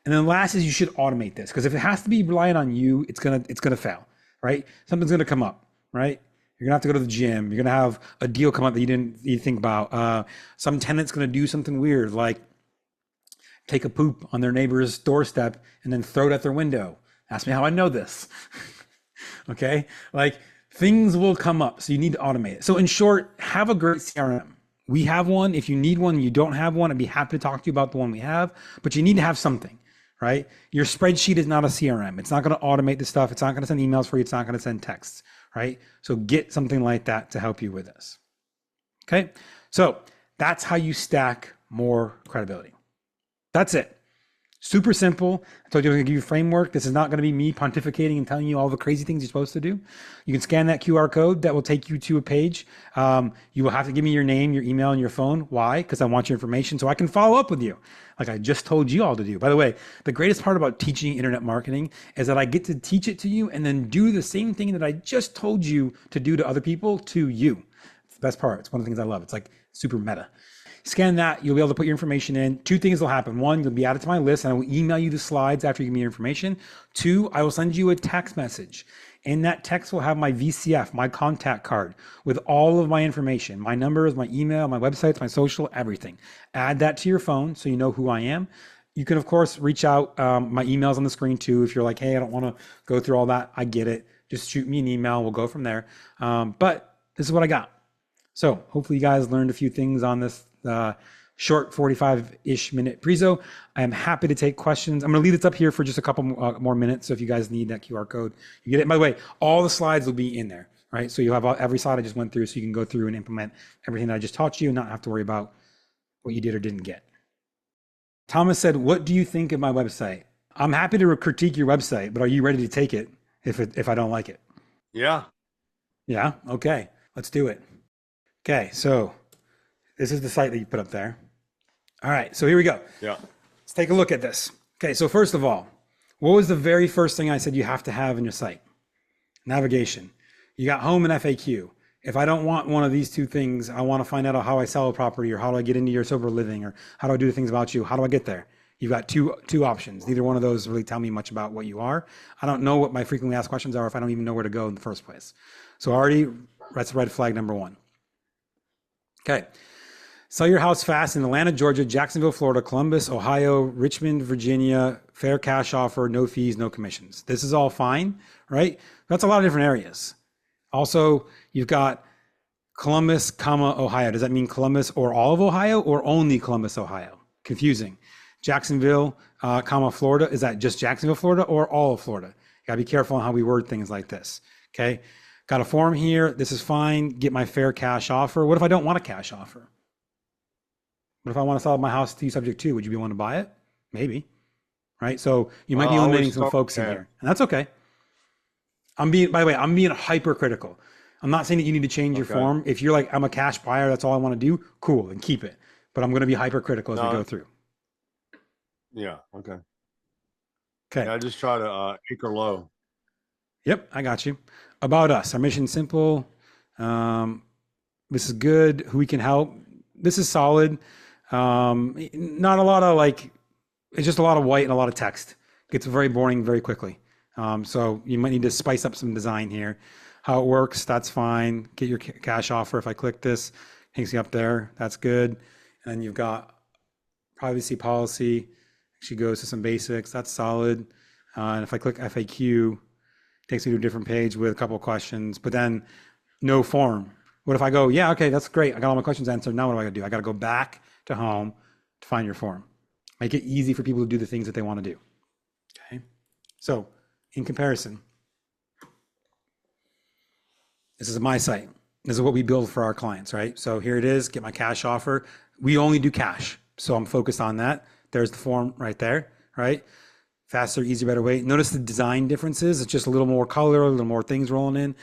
And then last is you should automate this, because if it has to be relying on you, it's gonna fail, right? Something's gonna come up, right? You're gonna have to go to the gym. You're gonna have a deal come up that you think about. Some tenant's gonna do something weird, like take a poop on their neighbor's doorstep and then throw it at their window. Ask me how I know this. Okay, like things will come up, so you need to automate it. So in short, have a great CRM. We have one. If you need one, you don't have one, I'd be happy to talk to you about the one we have, but you need to have something. Right? Your spreadsheet is not a CRM. It's not going to automate the stuff. It's not going to send emails for you. It's not going to send texts, right? So get something like that to help you with this. Okay. So that's how you stack more credibility. That's it. Super simple. I told you I was going to give you a framework. This is not going to be me pontificating and telling you all the crazy things you're supposed to do. You can scan that QR code. That will take you to a page. You will have to give me your name, your email, and your phone. Why? Because I want your information so I can follow up with you, like I just told you all to do. By the way, the greatest part about teaching internet marketing is that I get to teach it to you and then do the same thing that I just told you to do to other people to you. It's the best part. It's one of the things I love. It's like super meta. Scan that, you'll be able to put your information in. 2 things will happen. 1, you'll be added to my list and I will email you the slides after you give me your information. 2, I will send you a text message. And that text will have my VCF, my contact card with all of my information, my numbers, my email, my websites, my social, everything. Add that to your phone so you know who I am. You can, of course, reach out. My email's on the screen too. If you're like, hey, I don't want to go through all that, I get it. Just shoot me an email. We'll go from there. But this is what I got. So hopefully you guys learned a few things on this short 45-ish minute prezo. I am happy to take questions. I'm going to leave this up here for just a couple more minutes. So if you guys need that QR code, you get it. By the way, all the slides will be in there, right? So you'll have every slide I just went through, so you can go through and implement everything that I just taught you and not have to worry about what you did or didn't get. Thomas said, what do you think of my website? I'm happy to critique your website, but are you ready to take it if I don't like it? Yeah. Yeah? Okay, let's do it. Okay, so this is the site that you put up there. All right, so here we go. Yeah. Let's take a look at this. Okay, so first of all, what was the very first thing I said you have to have in your site? Navigation. You got home and FAQ. If I don't want one of these two things, I want to find out how I sell a property, or how do I get into your sober living, or how do I do the things about you? How do I get there? You've got two options. Neither one of those really tell me much about what you are. I don't know what my frequently asked questions are if I don't even know where to go in the first place. So already, that's red flag number one. Okay. Sell your house fast in Atlanta, Georgia, Jacksonville, Florida, Columbus, Ohio, Richmond, Virginia, fair cash offer, no fees, no commissions. This is all fine, right? That's a lot of different areas. Also, you've got Columbus, Ohio. Does that mean Columbus or all of Ohio, or only Columbus, Ohio? Confusing. Jacksonville, Florida. Is that just Jacksonville, Florida, or all of Florida? You gotta be careful on how we word things like this, okay? Got a form here. This is fine. Get my fair cash offer. What if I don't want a cash offer? What if I want to sell my house to you subject to? Would you be willing to buy it? Maybe, right? So you might be eliminating some folks in here, and that's okay. By the way, I'm being hypercritical. I'm not saying that you need to change your form. If you're like, I'm a cash buyer, that's all I want to do, cool, then keep it. But I'm going to be hypercritical as we go through. Yeah, okay. Okay. Yeah, I just try to anchor low. Yep, I got you. About us, our mission simple. This is good. Who we can help. This is solid. Not a lot of it's just a lot of white and a lot of text. Gets very boring very quickly. So you might need to spice up some design here. How it works, that's fine. Get your cash offer. If I click this, takes you up there. That's good. And then you've got privacy policy. Actually goes to some basics. That's solid. And if I click FAQ, it takes me to a different page with a couple of questions, but then no form. What if I go, yeah, okay, that's great. I got all my questions answered. Now what do I gotta do? I gotta go back to home to find your form. Make it easy for people to do the things that they want to do. Okay. So in comparison, this is my site. This is what we build for our clients, right? So here it is, get my cash offer. We only do cash. So I'm focused on that. There's the form right there, right? Faster, easier, better way. Notice the design differences. It's just a little more color, a little more things rolling in.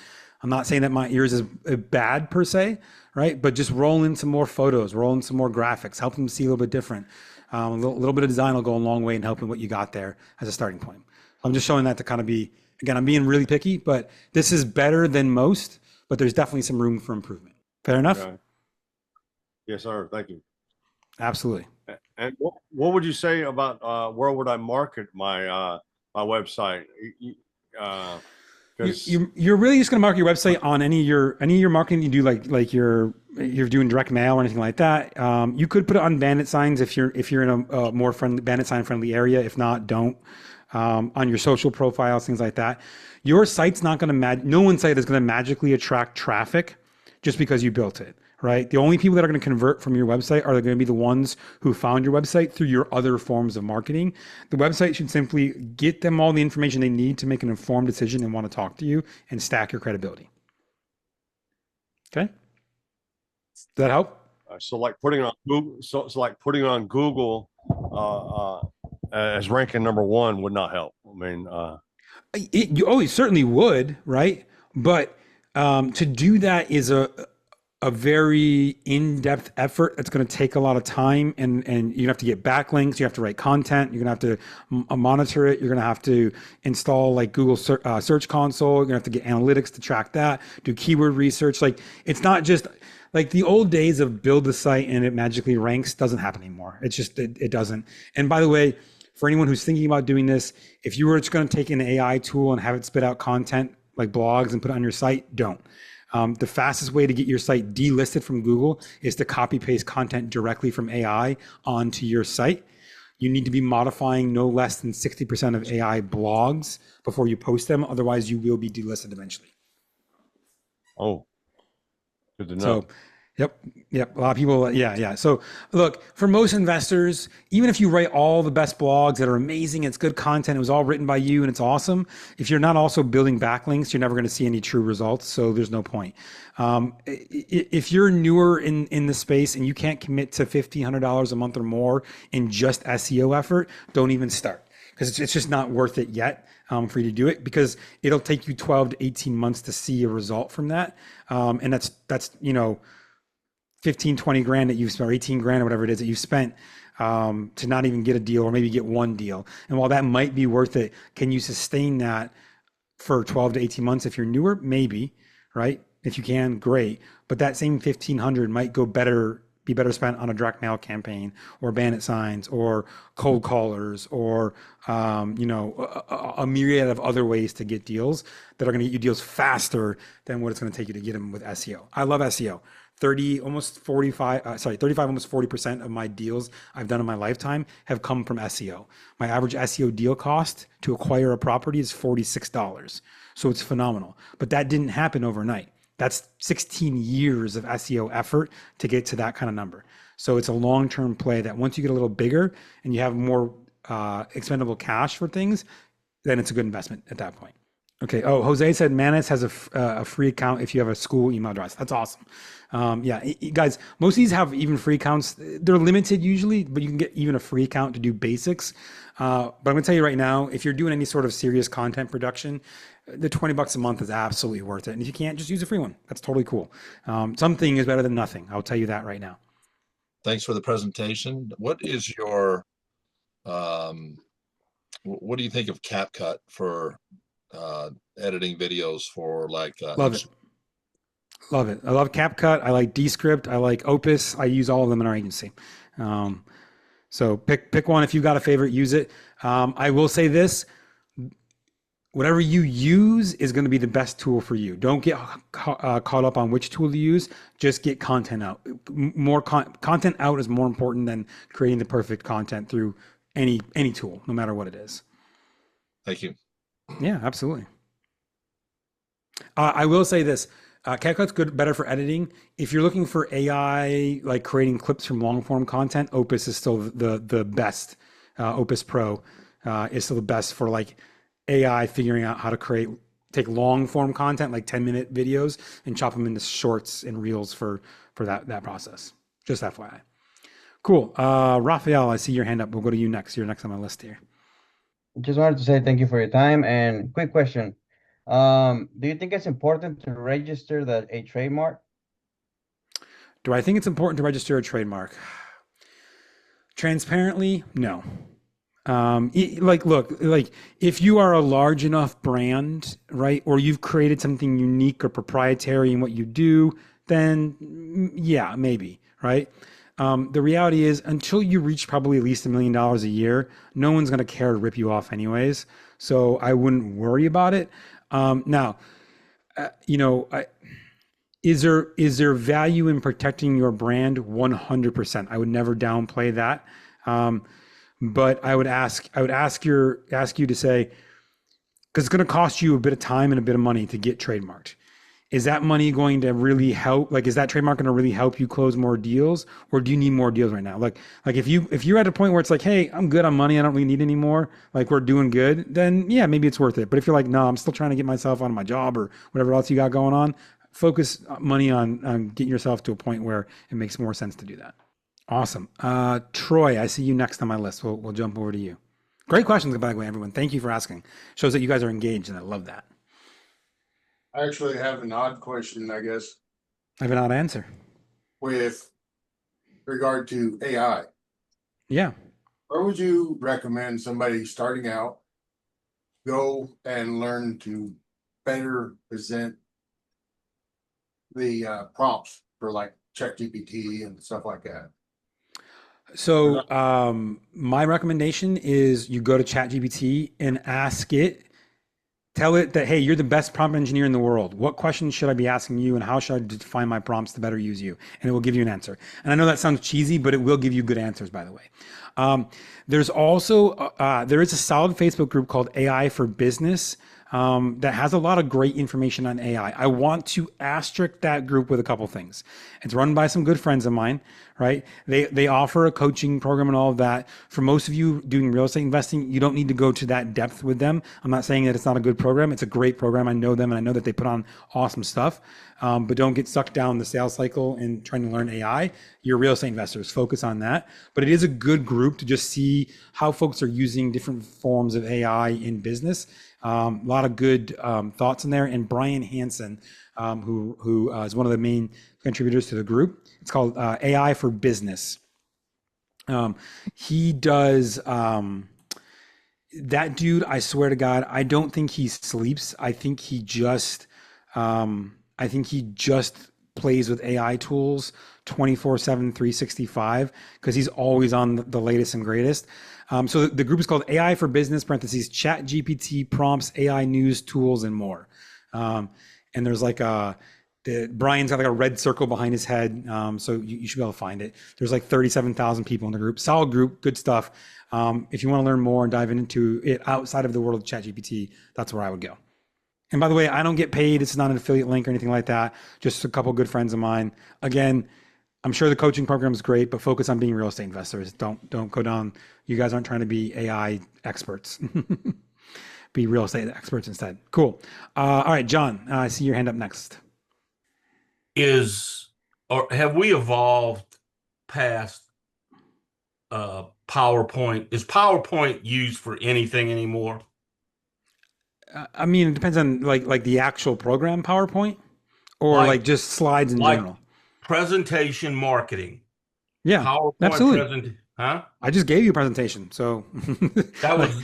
I'm not saying that my ears is bad per se, right? But just roll in some more photos, roll in some more graphics, help them see a little bit different. A little bit of design will go a long way in helping what you got there as a starting point. I'm just showing that to kind of be, again, I'm being really picky, but this is better than most, but there's definitely some room for improvement. Fair enough? Okay. Yes, sir. Thank you. Absolutely. And what would you say about where would I market my my website? You're really just going to market your website on any of your marketing you do, like you're doing direct mail or anything like that. You could put it on bandit signs if you're in a more friendly bandit sign friendly area. If not, don't. On your social profiles, things like that. Your site's not going to no one's site is going to magically attract traffic just because you built it, right? The only people that are going to convert from your website are going to be the ones who found your website through your other forms of marketing. The website should simply get them all the information they need to make an informed decision and want to talk to you and stack your credibility. Okay. Does that help? So like putting on Google, so like putting on Google as ranking number one would not help. I mean, it certainly would, right? But to do that is a very in-depth effort. It's going to take a lot of time, and you have to get backlinks. You have to write content. You're going to have to monitor it. You're going to have to install like Google Search Console. You're going to have to get analytics to track that. Do keyword research. Like it's not just like the old days of build the site and it magically ranks. Doesn't happen anymore. It's just it doesn't. And by the way, for anyone who's thinking about doing this, if you were just going to take an AI tool and have it spit out content like blogs and put it on your site, don't. The fastest way to get your site delisted from Google is to copy paste content directly from AI onto your site. You need to be modifying no less than 60% of AI blogs before you post them. Otherwise, you will be delisted eventually. Oh, good to know. So Yep. Yep. A lot of people, yeah, yeah. So look, for most investors, even if you write all the best blogs that are amazing, it's good content, it was all written by you and it's awesome. If you're not also building backlinks, you're never going to see any true results. So there's no point. If you're newer in the space and you can't commit to $1,500 a month or more in just SEO effort, don't even start because it's just not worth it yet. For you to do it because it'll take you 12 to 18 months to see a result from that. And that's, 15, 20 grand that you've spent, or 18 grand or whatever it is that you've spent to not even get a deal or maybe get one deal. And while that might be worth it, can you sustain that for 12 to 18 months? If you're newer, maybe, right? If you can, great. But that same 1500 might be better spent on a direct mail campaign or bandit signs or cold callers or, a myriad of other ways to get deals that are going to get you deals faster than what it's going to take you to get them with SEO. I love SEO. 35, almost 40% of my deals I've done in my lifetime have come from SEO. My average SEO deal cost to acquire a property is $46. So it's phenomenal. But that didn't happen overnight. That's 16 years of SEO effort to get to that kind of number. So it's a long-term play that once you get a little bigger and you have more expendable cash for things, then it's a good investment at that point. Okay. Oh, Jose said Manus has a free account if you have a school email address. That's awesome. Yeah, guys, most of these have even free accounts. They're limited usually, but you can get even a free account to do basics. But I'm gonna tell you right now, if you're doing any sort of serious content production, the $20 a month is absolutely worth it. And if you can't, just use a free one. That's totally cool. Something is better than nothing. I'll tell you that right now. Thanks for the presentation. What is your, what do you think of CapCut for editing videos for like Love it. Love it. I love CapCut. I like Descript. I like Opus. I use all of them in our agency. So pick one. If you've got a favorite, use it. I will say this, whatever you use is going to be the best tool for you. Don't get caught up on which tool to use. Just get content out. More content out is more important than creating the perfect content through any tool, no matter what it is. Thank you. Yeah, absolutely. I will say this. CapCut's better for editing. If you're looking for AI, like creating clips from long form content, Opus is still the best. Opus Pro is still the best for like AI figuring out how to take long form content, like 10-minute videos, and chop them into shorts and reels for that process. Just FYI. Cool. Raphael, I see your hand up. We'll go to you next. You're next on my list here. Just wanted to say thank you for your time and quick question. Do you think it's important to register a trademark? Do I think it's important to register a trademark? Transparently, no. Look, if you are a large enough brand, right, or you've created something unique or proprietary in what you do, then yeah, maybe, right? The reality is, until you reach probably at least $1 million a year, no one's going to care to rip you off anyways. So I wouldn't worry about it. Now, is there value in protecting your brand? 100%. I would never downplay that. But I would ask you to say, because it's going to cost you a bit of time and a bit of money to get trademarked. Is that money going to really help? Like, is that trademark going to really help you close more deals, or do you need more deals right now? Like if you're at a point where it's like, hey, I'm good on money, I don't really need any more, like we're doing good, then yeah, maybe it's worth it. But if you're like, no, I'm still trying to get myself out of my job or whatever else you got going on, focus money on getting yourself to a point where it makes more sense to do that. Awesome. Troy, I see you next on my list. We'll jump over to you. Great questions, by the way, everyone. Thank you for asking. Shows that you guys are engaged, and I love that. I actually have an odd question, I guess, I have an odd answer. with regard to AI. Yeah. Where would you recommend somebody starting out go and learn to better present the prompts for like ChatGPT and stuff like that? So my recommendation is you go to ChatGPT and ask it, tell it that, hey, you're the best prompt engineer in the world. What questions should I be asking you and how should I define my prompts to better use you? And it will give you an answer. And I know that sounds cheesy, but it will give you good answers, by the way. There's also, there is a solid Facebook group called AI for Business. that has a lot of great information on AI. I want to asterisk that group with a couple things. It's run by some good friends of mine, right? They offer a coaching program and all of that. For most of you doing real estate investing, you don't need to go to that depth with them. I'm not saying that it's not a good program. It's a great program. I know them and I know that they put on awesome stuff. But don't get sucked down the sales cycle and trying to learn AI. You're real estate investors, focus on that. But it is a good group to just see how folks are using different forms of AI in business. A lot of good thoughts in there. And Brian Hansen, who is one of the main contributors to the group. It's called AI for Business. He does, that dude, I swear to God, I don't think he sleeps. I think he just plays with AI tools 24/7, 365, because he's always on the latest and greatest. So the group is called AI for Business, parentheses, Chat GPT, prompts, AI news, tools, and more. And there's like Brian's got like a red circle behind his head. So you should be able to find it. There's like 37,000 people in the group. Solid group, good stuff. If you want to learn more and dive into it outside of the world of Chat GPT, that's where I would go. And by the way, I don't get paid. It's not an affiliate link or anything like that. Just a couple of good friends of mine. Again, I'm sure the coaching program is great, but focus on being real estate investors. Don't go down. You guys aren't trying to be AI experts. Be real estate experts instead. Cool. All right, John, I see your hand up next. Or have we evolved past PowerPoint? Is PowerPoint used for anything anymore? I mean, it depends on like the actual program PowerPoint or like just slides in general. Presentation marketing. Yeah, PowerPoint absolutely. Huh? I just gave you a presentation, so that was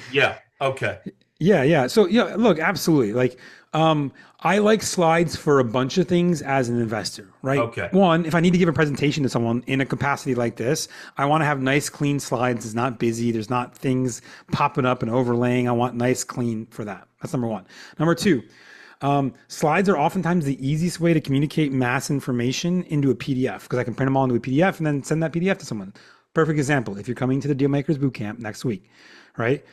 okay. Yeah. So yeah, look, absolutely. Like, I like slides for a bunch of things as an investor, right? Okay. One, if I need to give a presentation to someone in a capacity like this, I want to have nice, clean slides. It's not busy. There's not things popping up and overlaying. I want nice, clean for that. That's number one. Number two, slides are oftentimes the easiest way to communicate mass information into a PDF, because I can print them all into a PDF and then send that PDF to someone. Perfect example. If you're coming to the Dealmakers Bootcamp next week, right?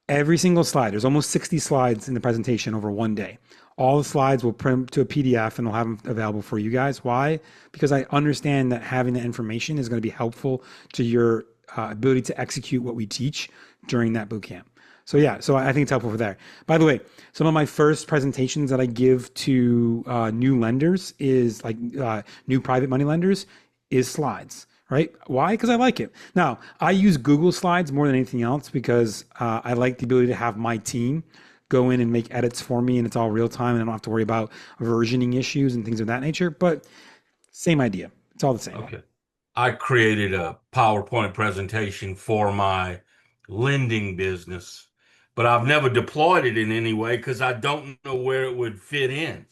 Every single slide, there's almost 60 slides in the presentation over one day. All the slides will print to a PDF and we'll have them available for you guys. Why? Because I understand that having that information is going to be helpful to your ability to execute what we teach during that bootcamp. So yeah, so I think it's helpful for there. By the way, some of my first presentations that I give to new lenders is like new private money lenders is slides. Right? Why? Because I like it. Now, I use Google Slides more than anything else because I like the ability to have my team go in and make edits for me, and it's all real time, and I don't have to worry about versioning issues and things of that nature. But same idea. It's all the same. Okay. I created a PowerPoint presentation for my lending business, but I've never deployed it in any way because I don't know where it would fit in.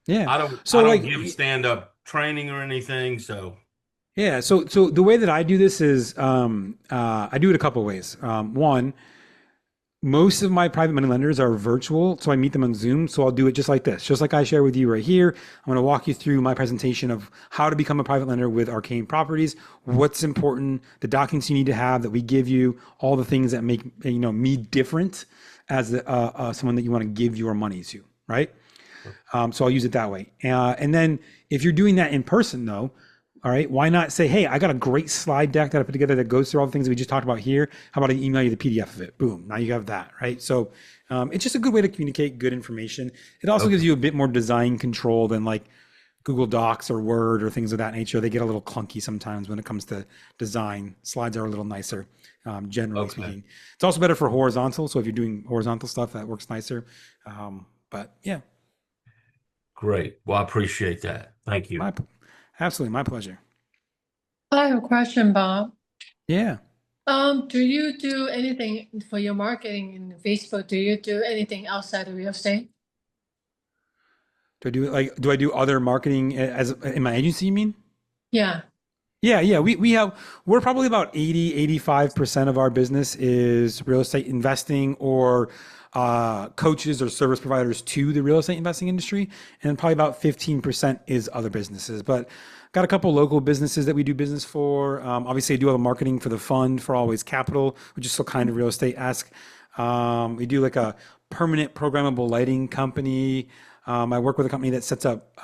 Yeah. I don't give stand-up training or anything, so. Yeah. So the way that I do this is I do it a couple of ways. One, most of my private money lenders are virtual, so I meet them on Zoom. So I'll do it just like this, just like I share with you right here. I'm going to walk you through my presentation of how to become a private lender with Arcane Properties, what's important, the documents you need to have that we give you, all the things that make me different as someone that you want to give your money to, right? So I'll use it that way. And then if you're doing that in person, though. All right, why not say, hey, I got a great slide deck that I put together that goes through all the things that we just talked about here. How about I email you the PDF of it? Boom, now you have that, right? So it's just a good way to communicate good information. It also gives you a bit more design control than like Google Docs or Word or things of that nature. They get a little clunky sometimes when it comes to design. Slides are a little nicer, generally speaking. It's also better for horizontal. So if you're doing horizontal stuff, that works nicer. But yeah. Great. Well, I appreciate that. Thank you. Absolutely, my pleasure. I have a question, Bob. Yeah. Do you do anything for your marketing in Facebook? Do you do anything outside of real estate? Do I do other marketing as in my agency, you mean? Yeah. Yeah. We're probably about 85% of our business is real estate investing or coaches or service providers to the real estate investing industry. And probably about 15% is other businesses, but got a couple local businesses that we do business for. Obviously I do have a marketing for the fund for Always Capital, which is still kind of real estate-esque. We do like a permanent programmable lighting company. I work with a company that sets up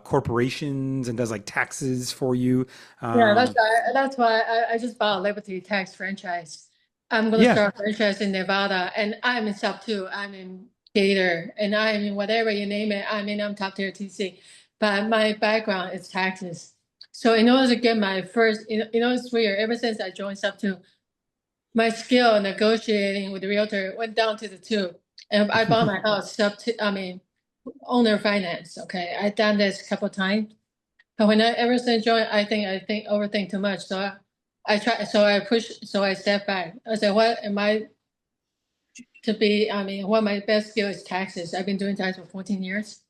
corporations and does like taxes for you. Yeah, that's why I just bought a Liberty Tax franchise. I'm gonna Yeah. start a franchise in Nevada, and I'm in sub two. I'm in Gator, and I'm in whatever you name it. I'm top tier TC, but my background is taxes. So in order to get my first, it's weird. Ever since I joined sub two, my skill negotiating with the realtor went down to the two, and I bought my house sub two. Owner finance. Okay, I've done this a couple times. But when I ever since joined, I think overthink too much. So I try. So I push. So I step back. I said, "What am I to be? What my best skill is taxes. I've been doing tax for 14 years.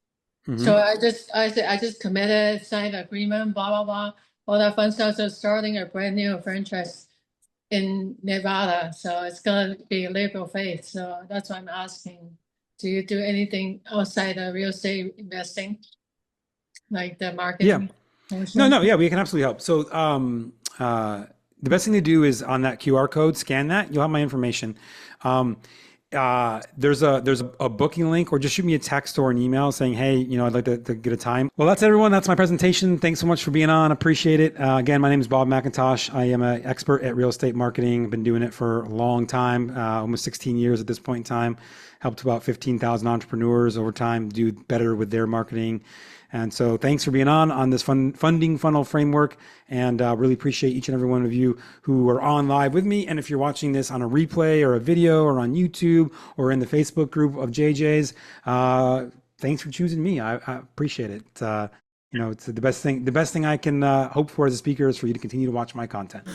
So I just committed, signed agreement, blah blah blah, all that fun stuff. So starting a brand new franchise in Nevada. So it's gonna be liberal faith. So that's why I'm asking. Do you do anything outside of real estate investing, like the marketing? portion? No, yeah, we can absolutely help. So, the best thing to do is on that QR code, scan that. You'll have my information. There's a booking link, or just shoot me a text or an email saying, hey, I'd like to get a time. Well, that's everyone. That's my presentation. Thanks so much for being on. Appreciate it. Again, my name is Bob McIntosh. I am an expert at real estate marketing. I've been doing it for a long time, almost 16 years at this point in time. Helped about 15,000 entrepreneurs over time do better with their marketing. And so thanks for being on this funding funnel framework, and really appreciate each and every one of you who are on live with me. And if you're watching this on a replay or a video or on YouTube or in the Facebook group of JJ's, thanks for choosing me. I appreciate it. It's the best thing I can hope for as a speaker is for you to continue to watch my content.